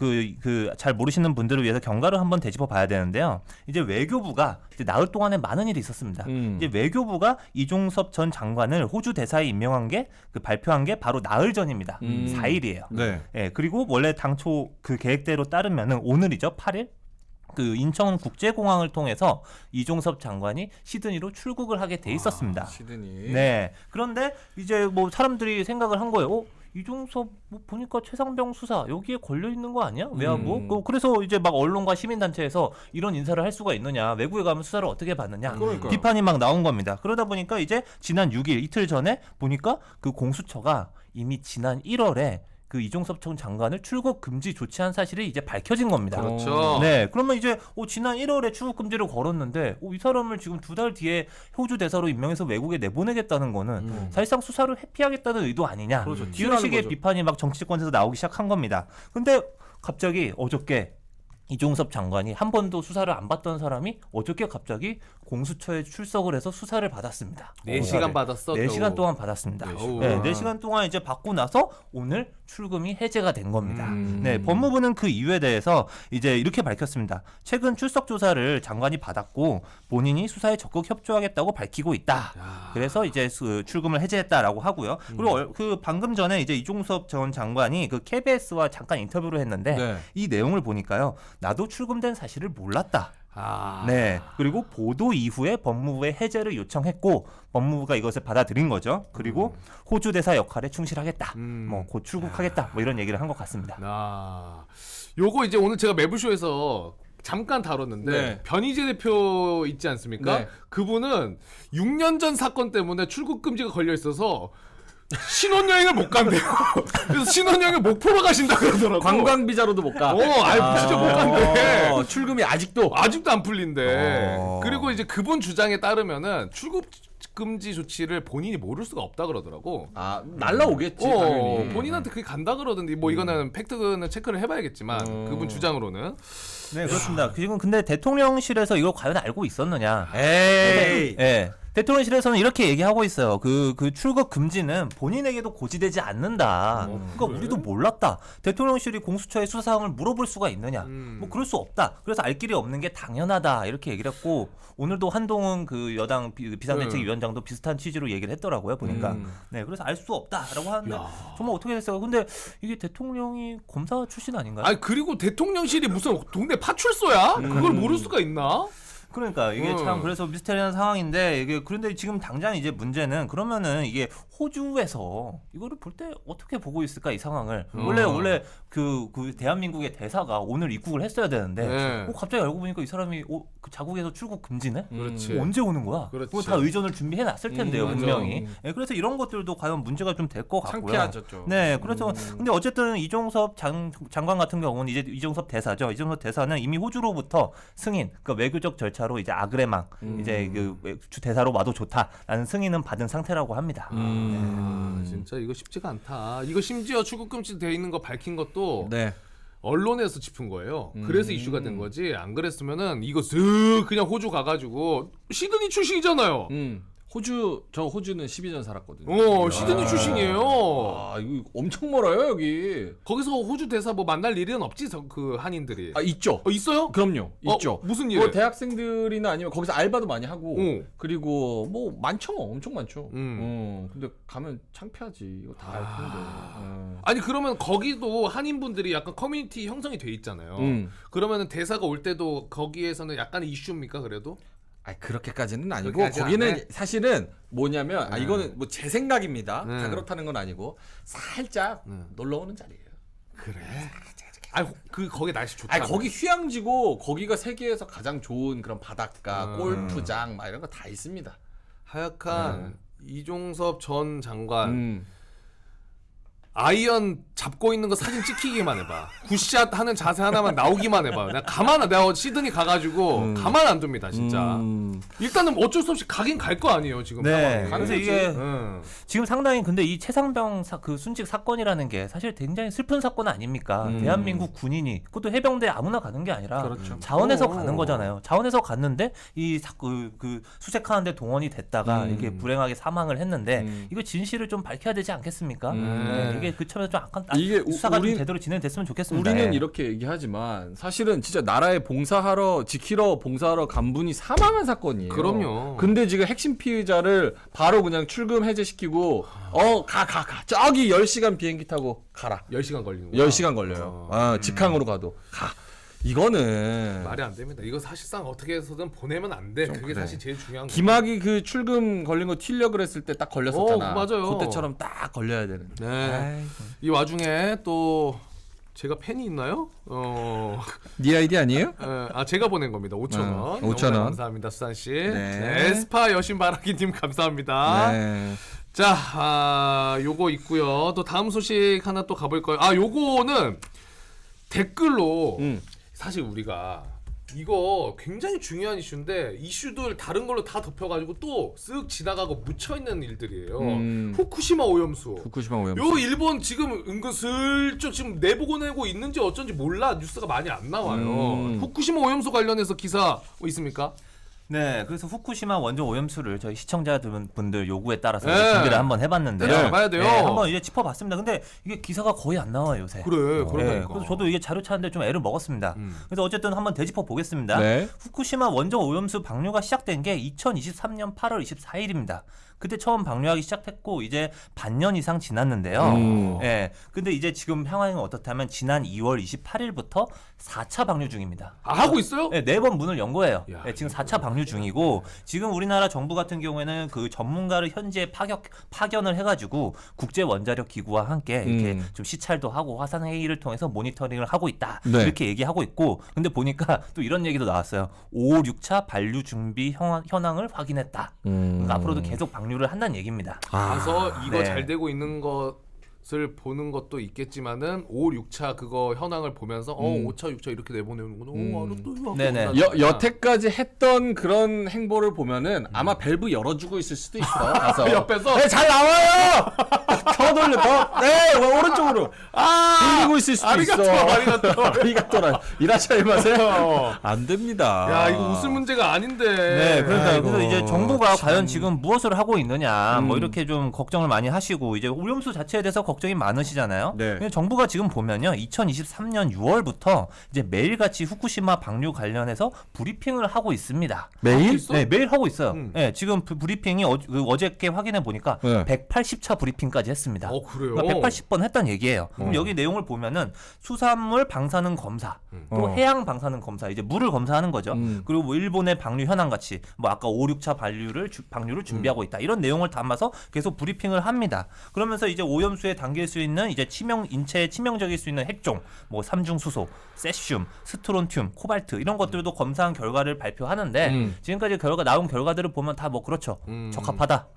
Speaker 5: 잘 모르시는 분들을 위해서 경과를 한번 되짚어 봐야 되는데요. 이제 외교부가 이제 나흘 동안에 많은 일이 있었습니다. 이제 외교부가 이종섭 전 장관을 호주 대사에 임명한 게 발표한 게 바로 나흘 전입니다. 4일이에요.
Speaker 2: 네.
Speaker 5: 예, 그리고 원래 당초 그 계획대로 따르면은 오늘이죠, 8일. 그 인천국제공항을 통해서 이종섭 장관이 시드니로 출국을 하게 돼 있었습니다.
Speaker 2: 시드니.
Speaker 5: 네. 그런데 이제 뭐 사람들이 생각을 한 거예요. 이종섭 뭐 보니까 최상병 수사 여기에 걸려 있는 거 아니야? 외화부? 그래서 이제 막 언론과 시민단체에서 이런 인사를 할 수가 있느냐? 외국에 가면 수사를 어떻게 받느냐?
Speaker 2: 그러니까요.
Speaker 5: 비판이 막 나온 겁니다. 그러다 보니까 이제 지난 6일 이틀 전에 보니까 그 공수처가 이미 지난 1월에 그 이종섭 전 장관을 출국 금지 조치한 사실이 이제 밝혀진 겁니다.
Speaker 1: 그렇죠.
Speaker 5: 네, 그러면 이제 지난 1월에 출국 금지를 걸었는데 이 사람을 지금 2달 뒤에 호주 대사로 임명해서 외국에 내보내겠다는 거는 사실상 수사를 회피하겠다는 의도 아니냐?
Speaker 2: 그렇죠.
Speaker 5: 이런
Speaker 2: 티나는
Speaker 5: 식의
Speaker 2: 거죠.
Speaker 5: 비판이 막 정치권에서 나오기 시작한 겁니다. 근데 갑자기 어저께 이종섭 장관이 한 번도 수사를 안 받던 사람이 어저께 갑자기 공수처에 출석을 해서 수사를 받았습니다.
Speaker 1: 4시간 받았어.
Speaker 5: 4시간 동안 받았습니다.
Speaker 1: 겨우.
Speaker 5: 네, 4시간 동안 이제 받고 나서 오늘 출금이 해제가 된 겁니다.
Speaker 2: 음.
Speaker 5: 네, 법무부는 그 이유에 대해서 이제 이렇게 밝혔습니다. 최근 출석 조사를 장관이 받았고 본인이 수사에 적극 협조하겠다고 밝히고 있다. 그래서 이제 출금을 해제했다라고 하고요. 그리고 그 방금 전에 이제 이종섭 전 장관이 그 KBS와 잠깐 인터뷰를 했는데
Speaker 2: 네.
Speaker 5: 이 내용을 보니까요. 나도 출금된 사실을 몰랐다.
Speaker 1: 아.
Speaker 5: 네. 그리고 보도 이후에 법무부에 해제를 요청했고 법무부가 이것을 받아들인 거죠. 그리고 호주 대사 역할에 충실하겠다. 뭐 곧 출국하겠다. 뭐 이런 얘기를 한 것 같습니다.
Speaker 1: 요거 이제 오늘 제가 매부쇼에서 잠깐 다뤘는데
Speaker 2: 네.
Speaker 1: 변희재 대표 있지 않습니까?
Speaker 2: 네.
Speaker 1: 그분은 6년 전 사건 때문에 출국 금지가 걸려 있어서 신혼여행을 못 간대요. 그래서 신혼여행을 목포로 가신다 그러더라고.
Speaker 2: 관광 비자로도 못 가.
Speaker 1: 진짜 못 간대.
Speaker 2: 출금이 아직도.
Speaker 1: 아직도 안 풀린대.
Speaker 2: 어.
Speaker 1: 그리고 이제 그분 주장에 따르면은 출국 금지 조치를 본인이 모를 수가 없다 그러더라고.
Speaker 2: 아, 날라오겠지 당연히.
Speaker 1: 본인한테 그게 간다 그러던데 뭐 이거는 팩트는 체크를 해봐야겠지만 그분 주장으로는
Speaker 5: 네, 그렇습니다. 지금 근데 대통령실에서 이걸 과연 알고 있었느냐?
Speaker 2: 에이.
Speaker 5: 네. 대통령실에서는 이렇게 얘기하고 있어요. 그 출국 금지는 본인에게도 고지되지 않는다. 그러니까 우리도 몰랐다. 대통령실이 공수처에 수사사항을 물어볼 수가 있느냐? 뭐 그럴 수 없다. 그래서 알 길이 없는 게 당연하다. 이렇게 얘기를 했고 오늘도 한동훈 그 여당 비상대책위원장도 비슷한 취지로 얘기를 했더라고요. 보니까. 네, 그래서 알 수 없다라고 하는데 정말 어떻게 됐어요? 근데 이게 대통령이 검사 출신 아닌가요?
Speaker 1: 아니 그리고 대통령실이 무슨 동네 파출소야? 그걸 모를 수가 있나?
Speaker 5: 그러니까 이게 참 그래서 미스테리한 상황인데 이게 그런데 지금 당장 이제 문제는 그러면은 이게 호주에서 이거를 볼 때 어떻게 보고 있을까 이 상황을 원래 그 대한민국의 대사가 오늘 입국을 했어야 되는데
Speaker 1: 네.
Speaker 5: 갑자기 알고 보니까 이 사람이 그 자국에서 출국 금지네?
Speaker 1: 그렇지.
Speaker 5: 언제 오는 거야?
Speaker 1: 그렇지.
Speaker 5: 그거 다 의전을 준비해 놨을 텐데요
Speaker 1: 맞아.
Speaker 5: 분명히. 네, 그래서 이런 것들도 과연 문제가 좀 될 것 같고요.
Speaker 2: 창피하죠 좀.
Speaker 5: 네, 그래서 근데 어쨌든 이종섭 장관 같은 경우는 이제 이종섭 대사죠. 이종섭 대사는 이미 호주로부터 승인, 그러니까 외교적 절차 절차로 이제 아그레망 이제 그 대사로 와도 좋다라는 승인은 받은 상태라고 합니다.
Speaker 1: 진짜 이거 쉽지가 않다. 이거 심지어 출국 금지 돼 있는 거 밝힌 것도
Speaker 2: 네.
Speaker 1: 언론에서 짚은 거예요. 그래서 이슈가 된 거지. 안 그랬으면은 이거 쓱 그냥 호주 가가지고 시드니 출신이잖아요.
Speaker 2: 호주는 12전 살았거든요.
Speaker 1: 시드니 출신이에요.
Speaker 2: 아, 이거 엄청 멀어요, 여기.
Speaker 1: 거기서 호주 대사 뭐 만날 일은 없지, 그 한인들이.
Speaker 2: 아, 있죠.
Speaker 1: 있어요?
Speaker 2: 그럼요. 있죠.
Speaker 1: 무슨 일?
Speaker 2: 뭐 대학생들이나 아니면 거기서 알바도 많이 하고
Speaker 1: 어.
Speaker 2: 그리고 뭐 많죠. 엄청 많죠. 근데 가면 창피하지. 이거 다 알 텐데.
Speaker 1: 아니 그러면 거기도 한인분들이 약간 커뮤니티 형성이 돼 있잖아요. 그러면은 대사가 올 때도 거기에서는 약간의 이슈입니까 그래도?
Speaker 2: 아니 그렇게까지는 아니고
Speaker 1: 그렇게까지는
Speaker 2: 거기는
Speaker 1: 안 해?
Speaker 2: 사실은 뭐냐면 이거는 뭐 제 생각입니다. 다
Speaker 1: 네.
Speaker 2: 그렇다는 건 아니고 살짝 놀러 오는 자리예요.
Speaker 1: 그래. 아니 거기 날씨 좋다.
Speaker 2: 아니 거기 휴양지고 거기가 세계에서 가장 좋은 그런 바닷가, 골프장 막 이런 거 다 있습니다.
Speaker 1: 하약한 이종섭 전 장관 아이언 잡고 있는 거 사진 찍히기만 해봐. 굿샷 하는 자세 하나만 나오기만 해봐. 내가 시드니 가가지고 가만 안 둡니다 진짜. 일단은 어쩔 수 없이 가긴 갈 거 아니에요 지금.
Speaker 5: 네.
Speaker 1: 상황이.
Speaker 5: 그래서 이게
Speaker 1: 응.
Speaker 5: 지금 상당히 근데 이 최상병 그 순직 사건이라는 게 사실 굉장히 슬픈 사건 아닙니까? 대한민국 군인이 그것도 해병대 아무나 가는 게 아니라
Speaker 2: 그렇죠.
Speaker 5: 자원에서 가는 거잖아요. 자원에서 갔는데 그 수색하는데 동원이 됐다가 이게 불행하게 사망을 했는데 이거 진실을 좀 밝혀야 되지 않겠습니까? 네, 이게 그 점에서 좀
Speaker 2: 이게
Speaker 5: 수사가 좀 제대로 진행됐으면 좋겠습니다.
Speaker 2: 우리는
Speaker 5: 네.
Speaker 2: 이렇게 얘기하지만 사실은 진짜 나라에 지키러 봉사하러 간 분이 사망한 사건이에요.
Speaker 1: 그럼요.
Speaker 2: 근데 지금 핵심 피의자를 바로 그냥 출금 해제시키고 가 저기 10시간 비행기 타고 가라.
Speaker 1: 10시간 걸리는 거야.
Speaker 2: 10시간 걸려요. 직항으로 가도 가. 이거는
Speaker 1: 말이 안 됩니다. 이거 사실상 어떻게 해서든 보내면 안 돼. 그게
Speaker 2: 그래.
Speaker 1: 사실 제일 중요한 거.
Speaker 2: 김학이 그 출금 걸린 거 튀려 그랬을 때 딱 걸렸었잖아.
Speaker 1: 맞아요.
Speaker 2: 그때처럼 딱 걸려야 되는.
Speaker 1: 네. 이 와중에 또 제가 팬이 있나요?
Speaker 2: 네 아이디 아니에요?
Speaker 1: 제가 보낸 겁니다. 5,000원.
Speaker 2: 5,000원.
Speaker 1: 감사합니다, 수산 씨.
Speaker 2: 네.
Speaker 1: 에스파 여신바라기님 감사합니다.
Speaker 2: 네.
Speaker 1: 자, 요거 있고요. 또 다음 소식 하나 또 가볼 거예요. 요거는 댓글로 사실 우리가 이거 굉장히 중요한 이슈인데 이슈들 다른 걸로 다 덮여가지고 또 쓱 지나가고 묻혀있는 일들이에요. 후쿠시마 오염수.
Speaker 2: 후쿠시마 오염수.
Speaker 1: 요 일본 지금 은근슬쩍 지금 내보내고 있는지 어쩐지 몰라. 뉴스가 많이 안 나와요. 후쿠시마 오염수 관련해서 기사 뭐 있습니까?
Speaker 5: 네, 그래서 후쿠시마 원전 오염수를 저희 시청자분들 요구에 따라서
Speaker 1: 네.
Speaker 5: 준비를 한번 해봤는데요.
Speaker 1: 네, 봐야 돼요.
Speaker 5: 한번 이제 짚어봤습니다. 근데 이게 기사가 거의 안 나와요 요새.
Speaker 1: 그래, 그러니까.
Speaker 5: 네, 그래서 저도 이게 자료 찾는데 좀 애를 먹었습니다. 그래서 어쨌든 한번 되짚어 보겠습니다.
Speaker 2: 네.
Speaker 5: 후쿠시마 원전 오염수 방류가 시작된 게 2023년 8월 24일입니다. 그때 처음 방류하기 시작했고 이제 반년 이상 지났는데요. 예. 근데 이제 지금 상황이 어떻다면 지난 2월 28일부터 4차 방류 중입니다.
Speaker 1: 하고 있어요?
Speaker 5: 네, 4번 문을 연 거예요.
Speaker 1: 야,
Speaker 5: 네, 지금 4차 방류 중이고 지금 우리나라 정부 같은 경우에는 그 전문가를 현지에 파견을 해가지고 국제 원자력 기구와 함께 이렇게 좀 시찰도 하고 화상 회의를 통해서 모니터링을 하고 있다.
Speaker 2: 네.
Speaker 5: 이렇게 얘기하고 있고 근데 보니까 또 이런 얘기도 나왔어요. 5, 6차 반류 준비 현황을 확인했다. 그러니까 앞으로도 계속 방류를 한다는 얘기입니다.
Speaker 1: 가서 이거
Speaker 5: 네.
Speaker 1: 잘 되고 있는 것을 보는 것도 있겠지만은 5, 6차 그거 현황을 보면서 5차, 6차 이렇게 내보내는구나. 알았어.
Speaker 5: 네네.
Speaker 2: 여태까지 했던 그런 행보를 보면은 아마 밸브 열어주고 있을 수도 있어. 가서.
Speaker 1: 옆에서?
Speaker 2: 네, 잘 나와요. 더 돌려 더. 네, 오른쪽으로. 돌리고 있을 수도 있어. 아리가또라. 이라샤이마세요. 안 됩니다.
Speaker 1: 야, 이거 웃을 문제가 아닌데.
Speaker 5: 네, 그러니까
Speaker 2: 아이고,
Speaker 5: 그래서 이제 정부가 과연 지금 무엇을 하고 있느냐, 뭐 이렇게 좀 걱정을 많이 하시고 이제 오염수 자체에 대해서 걱정이 많으시잖아요.
Speaker 2: 네.
Speaker 5: 근데 정부가 지금 보면요, 2023년 6월부터 이제 매일같이 후쿠시마 방류 관련해서 브리핑을 하고 있습니다.
Speaker 2: 매일?
Speaker 5: 네, 매일 하고 있어요. 네, 지금 브리핑이 어저께 확인해 보니까
Speaker 2: 네.
Speaker 5: 180차 브리핑까지 했습니다.
Speaker 1: 그래요?
Speaker 5: 그러니까 180번 했다는 얘기예요. 그럼 여기 내용을 보면은 수산물 방사능 검사, 또 해양 방사능 검사, 이제 물을 검사하는 거죠. 그리고 뭐 일본의 방류 현황 같이 뭐 아까 5, 6차 방류를 준비하고 있다. 이런 내용을 담아서 계속 브리핑을 합니다. 그러면서 이제 오염수의 당길 수 있는 이제 인체에 치명적일 수 있는 핵종, 뭐 삼중수소, 세슘, 스트론튬, 코발트 이런 것들도 검사한 결과를 발표하는데 지금까지 나온 결과들을 보면 다 뭐 그렇죠. 적합하다.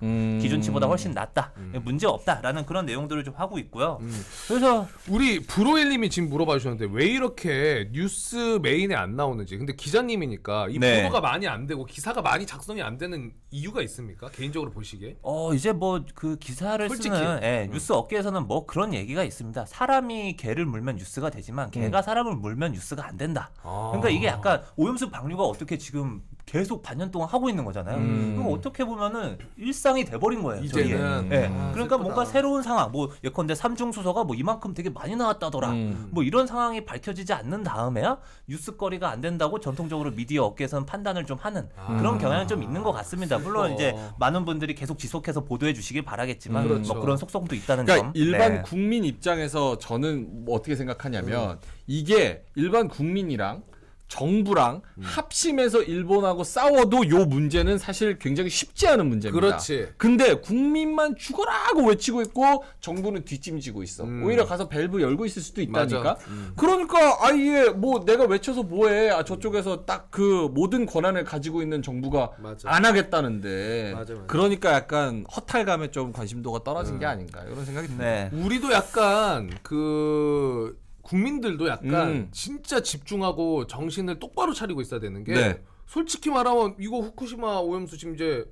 Speaker 5: 기준치보다 훨씬 낫다. 문제 없다라는 그런 내용들을 좀 하고 있고요. 그래서
Speaker 1: 우리 브로엘님이 지금 물어봐 주셨는데 왜 이렇게 뉴스 메인에 안 나오는지. 근데 기자님이니까 이
Speaker 5: 네.
Speaker 1: 보도가 많이 안 되고 기사가 많이 작성이 안 되는 이유가 있습니까? 개인적으로 보시기에?
Speaker 5: 이제 뭐 그 기사를
Speaker 1: 솔직히.
Speaker 5: 쓰는 뉴스 업계에서는 뭐 그런 얘기가 있습니다. 사람이 개를 물면 뉴스가 되지만 개가 사람을 물면 뉴스가 안 된다. 그러니까 이게 약간 오염수 방류가 어떻게 지금 계속 반년 동안 하고 있는 거잖아요. 그럼 어떻게 보면은 일상이 돼버린 거예요.
Speaker 1: 이제는.
Speaker 5: 저희에.
Speaker 1: 아,
Speaker 5: 그러니까
Speaker 1: 슬프다.
Speaker 5: 뭔가 새로운 상황, 뭐 예컨대 삼중수소가 뭐 이만큼 되게 많이 나왔다더라. 뭐 이런 상황이 밝혀지지 않는 다음에야 뉴스거리가 안 된다고 전통적으로 미디어 업계에서는 판단을 좀 하는 그런 경향이 좀 있는 것 같습니다. 물론 이제 많은 분들이 계속 지속해서 보도해 주시길 바라겠지만
Speaker 1: 그렇죠.
Speaker 5: 뭐 그런 속성도 있다는
Speaker 2: 그러니까
Speaker 5: 점.
Speaker 2: 일반
Speaker 5: 네.
Speaker 2: 국민 입장에서 저는 뭐 어떻게 생각하냐면 이게 일반 국민이랑 정부랑 합심해서 일본하고 싸워도 요 문제는 사실 굉장히 쉽지 않은 문제입니다.
Speaker 1: 그렇지.
Speaker 2: 근데 국민만 죽어라고 외치고 있고 정부는 뒷짐지고 있어. 오히려 가서 밸브 열고 있을 수도 있다니까.
Speaker 1: 맞아.
Speaker 2: 그러니까 아예 뭐 내가 외쳐서 뭐해. 저쪽에서 딱 그 모든 권한을 가지고 있는 정부가
Speaker 1: 맞아.
Speaker 2: 안 하겠다는데.
Speaker 1: 맞아.
Speaker 2: 그러니까 약간 허탈감에 좀 관심도가 떨어진 게 아닌가 이런 생각이 듭니다.
Speaker 5: 네.
Speaker 1: 우리도 약간 그 국민들도 약간 진짜 집중하고 정신을 똑바로 차리고 있어야 되는 게
Speaker 2: 네.
Speaker 1: 솔직히 말하면 이거 후쿠시마 오염수 지금 이제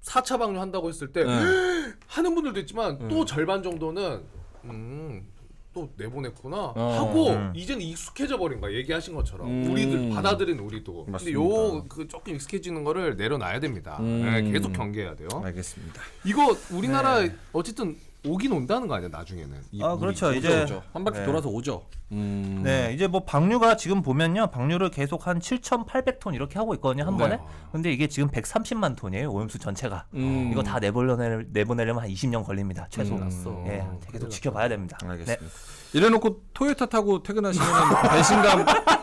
Speaker 1: 4차 방류 한다고 했을 때 하는 분들도 있지만 또 절반 정도는 또 내보냈구나 하고 이제는 익숙해져 버린 거야. 얘기하신 것처럼 우리들 받아들인 우리도. 근데 요 그 조금 익숙해지는 거를 내려놔야 됩니다. 네, 계속 경계해야 돼요.
Speaker 2: 알겠습니다.
Speaker 1: 이거 우리나라 어쨌든 오긴 온다는 거 아니야 나중에는. 이 물이.
Speaker 5: 그렇죠. 이제
Speaker 2: 오죠. 한 바퀴 돌아서 오죠.
Speaker 5: 네, 이제 뭐 방류가 지금 보면요, 방류를 계속 한 7,800톤 이렇게 하고 있거든요 한 번에. 근데 이게 지금 130만 톤이에요 오염수 전체가. 이거 다 내보내려면 한 20년 걸립니다 최소. 예, 계속 지켜봐야 됩니다.
Speaker 2: 알겠습니다. 이래놓고 토요타 타고 퇴근하시면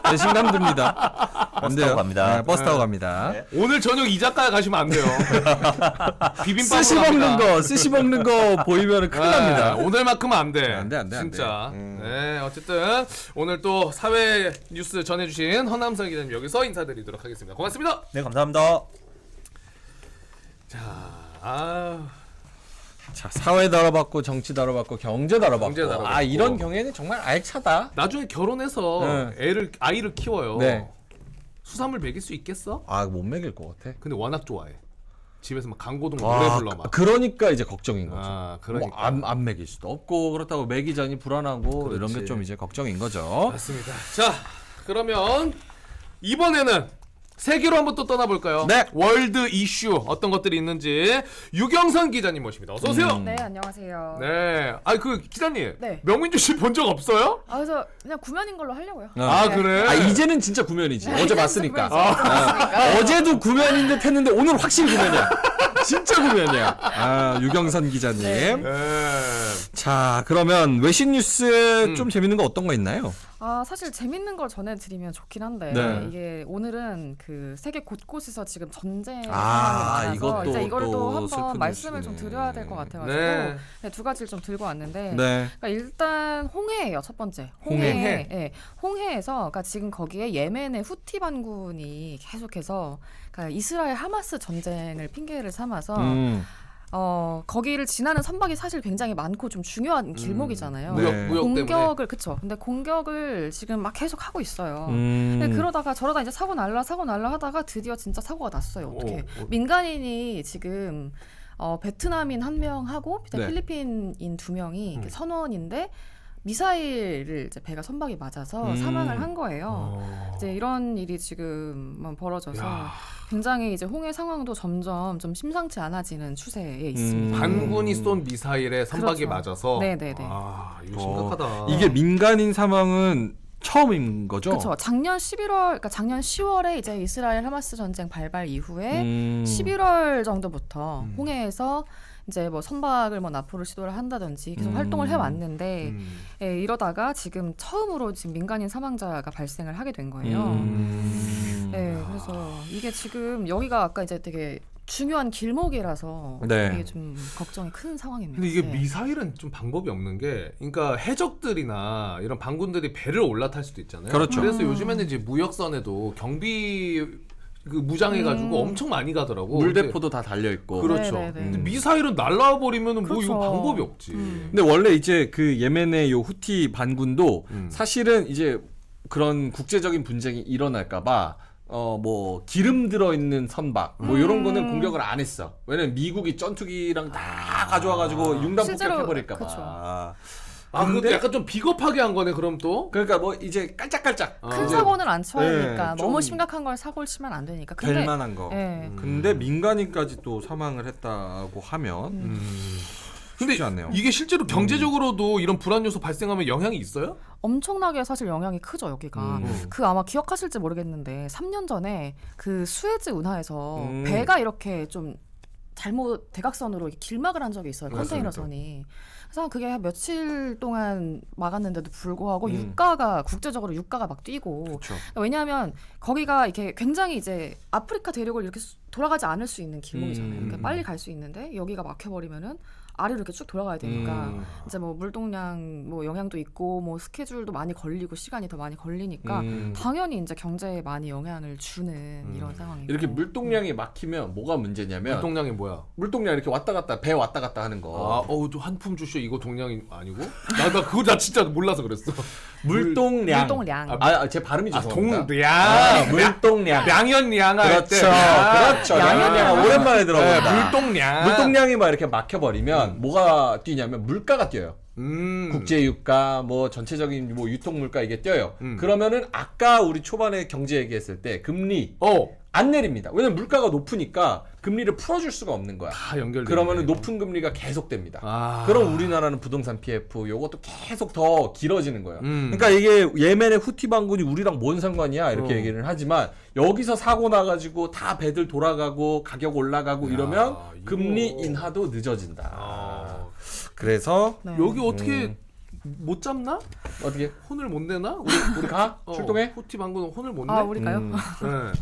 Speaker 2: 배신감 듭니다. 안
Speaker 5: 버스
Speaker 2: 돼요.
Speaker 5: 타고 갑니다.
Speaker 2: 네, 버스 타고 갑니다.
Speaker 1: 오늘 저녁 이 작가에 가시면 안 돼요. 비빔밥
Speaker 2: 스시 먹는 거 보이면 큰일 납니다.
Speaker 1: 오늘만큼은 안 돼.
Speaker 2: 안 돼.
Speaker 1: 진짜. 네, 어쨌든 오늘 또 사회 뉴스 전해주신 허남선 기자님 여기서 인사드리도록 하겠습니다. 고맙습니다.
Speaker 5: 네, 감사합니다.
Speaker 2: 자, 사회 다뤄봤고 정치 다뤄봤고 경제 다뤄봤고.
Speaker 1: 경제 다뤄봤고.
Speaker 2: 이런 경우에는 정말 알차다.
Speaker 1: 나중에 결혼해서 아이를 키워요.
Speaker 2: 네.
Speaker 1: 수산물 먹일 수 있겠어?
Speaker 2: 못 먹일 것 같아.
Speaker 1: 근데 워낙 좋아해. 집에서 막 강고동 노래 불러 막.
Speaker 2: 그러니까 이제 걱정인 거죠.
Speaker 1: 그러니까.
Speaker 2: 안 먹일 수도 없고 그렇다고 먹이자니 불안하고 이런 게 좀 이제 걱정인 거죠.
Speaker 1: 맞습니다. 자, 그러면 이번에는 세계로 한번 또 떠나볼까요?
Speaker 2: 네.
Speaker 1: 월드 이슈 어떤 것들이 있는지 유경선 기자님 모십니다. 어서 오세요.
Speaker 6: 네, 안녕하세요.
Speaker 1: 네. 그 기자님.
Speaker 6: 네.
Speaker 1: 명민주 씨 본 적 없어요?
Speaker 6: 그래서 그냥 구면인 걸로 하려고요.
Speaker 1: 아, 그래?
Speaker 2: 이제는 진짜 구면이지. 어제 봤으니까.
Speaker 6: 구면이지.
Speaker 2: 어제도 구면인 듯 했는데 오늘 확실히 구면이야. 진짜 구면이야. 유경선 기자님.
Speaker 1: 네.
Speaker 2: 자, 그러면 외신 뉴스에 좀 재밌는 거 어떤 거 있나요?
Speaker 6: 사실 재밌는 걸 전해드리면 좋긴 한데
Speaker 2: 네.
Speaker 6: 이게 오늘은 그 세계 곳곳에서 지금 전쟁 상황이 많아서
Speaker 2: 이것도
Speaker 6: 이제 이거를
Speaker 2: 또
Speaker 6: 또 한번
Speaker 2: 슬픈
Speaker 6: 말씀을 좀
Speaker 2: 뉴스네.
Speaker 6: 드려야 될 것 같아가지고
Speaker 1: 네.
Speaker 6: 네, 두 가지를 좀 들고 왔는데
Speaker 2: 네.
Speaker 6: 그러니까 일단 홍해예요. 첫 번째
Speaker 1: 홍해.
Speaker 6: 네, 홍해에서 그러니까 지금 거기에 예멘의 후티 반군이 계속해서 그러니까 이스라엘 하마스 전쟁을 핑계를 삼아서 거기를 지나는 선박이 사실 굉장히 많고 좀 중요한 길목이잖아요.
Speaker 2: 네.
Speaker 1: 무역 때문에.
Speaker 6: 공격을 그쵸. 근데 공격을 지금 막 계속 하고 있어요. 근데 그러다가 저러다 이제 사고 날라 하다가 드디어 진짜 사고가 났어요. 어떻게 민간인이 지금 베트남인 한 명하고
Speaker 2: 네.
Speaker 6: 필리핀인 두 명이 이렇게 선원인데 미사일을 이제 배가 선박이 맞아서 사망을 한 거예요. 이제 이런 일이 지금 벌어져서 굉장히 이제 홍해 상황도 점점 좀 심상치 않아지는 추세에 있습니다.
Speaker 1: 반군이 쏜 미사일에 선박이
Speaker 6: 그렇죠.
Speaker 1: 맞아서.
Speaker 6: 네네네.
Speaker 1: 이거 심각하다.
Speaker 2: 이게 민간인 사망은 처음인 거죠?
Speaker 6: 그렇죠. 작년 10월에 이제 이스라엘 하마스 전쟁 발발 이후에 11월 정도부터 홍해에서 이제 뭐 선박을 뭐 납포를 시도를 한다든지 계속 활동을 해왔는데 예, 이러다가 지금 처음으로 지금 민간인 사망자가 발생을 하게 된 거예요. 예, 그래서 이게 지금 여기가 아까 이제 되게 중요한 길목이라서
Speaker 2: 네.
Speaker 6: 이게 좀 걱정이 큰 상황입니다.
Speaker 1: 근데 이게
Speaker 6: 네.
Speaker 1: 미사일은 좀 방법이 없는 게, 그러니까 해적들이나 이런 반군들이 배를 올라탈 수도 있잖아요.
Speaker 2: 그렇죠.
Speaker 1: 그래서 요즘에는 이제 무역선에도 경비 그 무장해가지고 엄청 많이 가더라고.
Speaker 2: 물대포도 다 달려 있고.
Speaker 1: 그렇죠.
Speaker 6: 네네네.
Speaker 1: 근데 미사일은 날라와 버리면은 뭐 이거
Speaker 6: 그렇죠.
Speaker 1: 방법이 없지.
Speaker 2: 근데 원래 이제 그 예멘의 요 후티 반군도 사실은 이제 그런 국제적인 분쟁이 일어날까봐 뭐 기름 들어 있는 선박 뭐 이런 거는 공격을 안 했어. 왜냐면 미국이 전투기랑 다 가져와가지고 융단
Speaker 6: 실제로
Speaker 2: 폭격해버릴까봐.
Speaker 6: 그쵸.
Speaker 1: 아, 그것도 약간 좀 비겁하게 한 거네, 그럼 또?
Speaker 2: 그러니까 뭐 이제 깔짝깔짝
Speaker 6: 큰 사고는 안 쳐야
Speaker 2: 네,
Speaker 6: 되니까
Speaker 2: 좀
Speaker 6: 너무 심각한 걸 사고를 치면 안 되니까. 근데
Speaker 7: 될 만한 거.
Speaker 6: 예.
Speaker 7: 근데 민간인까지 또 사망을 했다고 하면
Speaker 1: 근데
Speaker 7: 쉽지 않네요.
Speaker 1: 이게 실제로 경제적으로도 이런 불안 요소 발생하면 영향이 있어요?
Speaker 6: 엄청나게 사실 영향이 크죠 여기가. 그 아마 기억하실지 모르겠는데 3년 전에 그 수에즈 운하에서 배가 이렇게 좀 잘못 대각선으로 이렇게 길막을 한 적이 있어요. 컨테이너선이. 그래서 그게 한 며칠 동안 막았는데도 불구하고 유가가 국제적으로 유가가 막 뛰고. 왜냐하면 거기가 이렇게 굉장히 이제 아프리카 대륙을 이렇게 돌아가지 않을 수 있는 길목이잖아요. 그러니까 빨리 갈 수 있는데 여기가 막혀버리면은 아래로 이렇게 쭉 돌아가야 되니까 이제 뭐 물동량 뭐 영향도 있고 뭐 스케줄도 많이 걸리고 시간이 더 많이 걸리니까 당연히 이제 경제에 많이 영향을 주는 이런 상황이고.
Speaker 2: 이렇게 물동량이 막히면 뭐가 문제냐면
Speaker 1: 물동량이 뭐야?
Speaker 2: 물동량 이렇게 왔다 갔다 배 왔다 갔다 하는 거.
Speaker 1: 또 한품 주쇼 이거 동량이 아니고? 나 그거 나 진짜 몰라서 그랬어.
Speaker 2: 물동량.
Speaker 6: 물동량.
Speaker 2: 제 발음이 죄송합니다.
Speaker 1: 동량.
Speaker 2: 물동량.
Speaker 1: 양현량 할 때.
Speaker 2: 그렇죠. 양현량 오랜만에 들어본다.
Speaker 1: 물동량.
Speaker 2: 물동량이 막 이렇게 막혀버리면 뭐가 뛰냐면 물가가 뛰어요. 국제 유가 뭐 전체적인 뭐 유통 물가 이게 뛰어요. 그러면은 아까 우리 초반에 경제 얘기했을 때 금리 안 내립니다. 왜냐면 물가가 높으니까 금리를 풀어줄 수가 없는 거야.
Speaker 1: 다 연결돼.
Speaker 2: 그러면은 높은 금리가 계속됩니다. 그럼 우리나라는 부동산 PF 요것도 계속 더 길어지는 거예요. 그러니까 이게 예멘의 후티 반군이 우리랑 뭔 상관이야 이렇게 얘기를 하지만 여기서 사고 나가지고 다 배들 돌아가고 가격 올라가고 이러면 금리 인하도 늦어진다.
Speaker 7: 그래서
Speaker 6: 네.
Speaker 1: 여기 어떻게 못 잡나?
Speaker 2: 어떻게?
Speaker 1: 혼을 못 내나?
Speaker 2: 우리 가? 출동해?
Speaker 1: 후티 반군은 혼을 못 내?
Speaker 6: 아 우리가요?
Speaker 1: 네.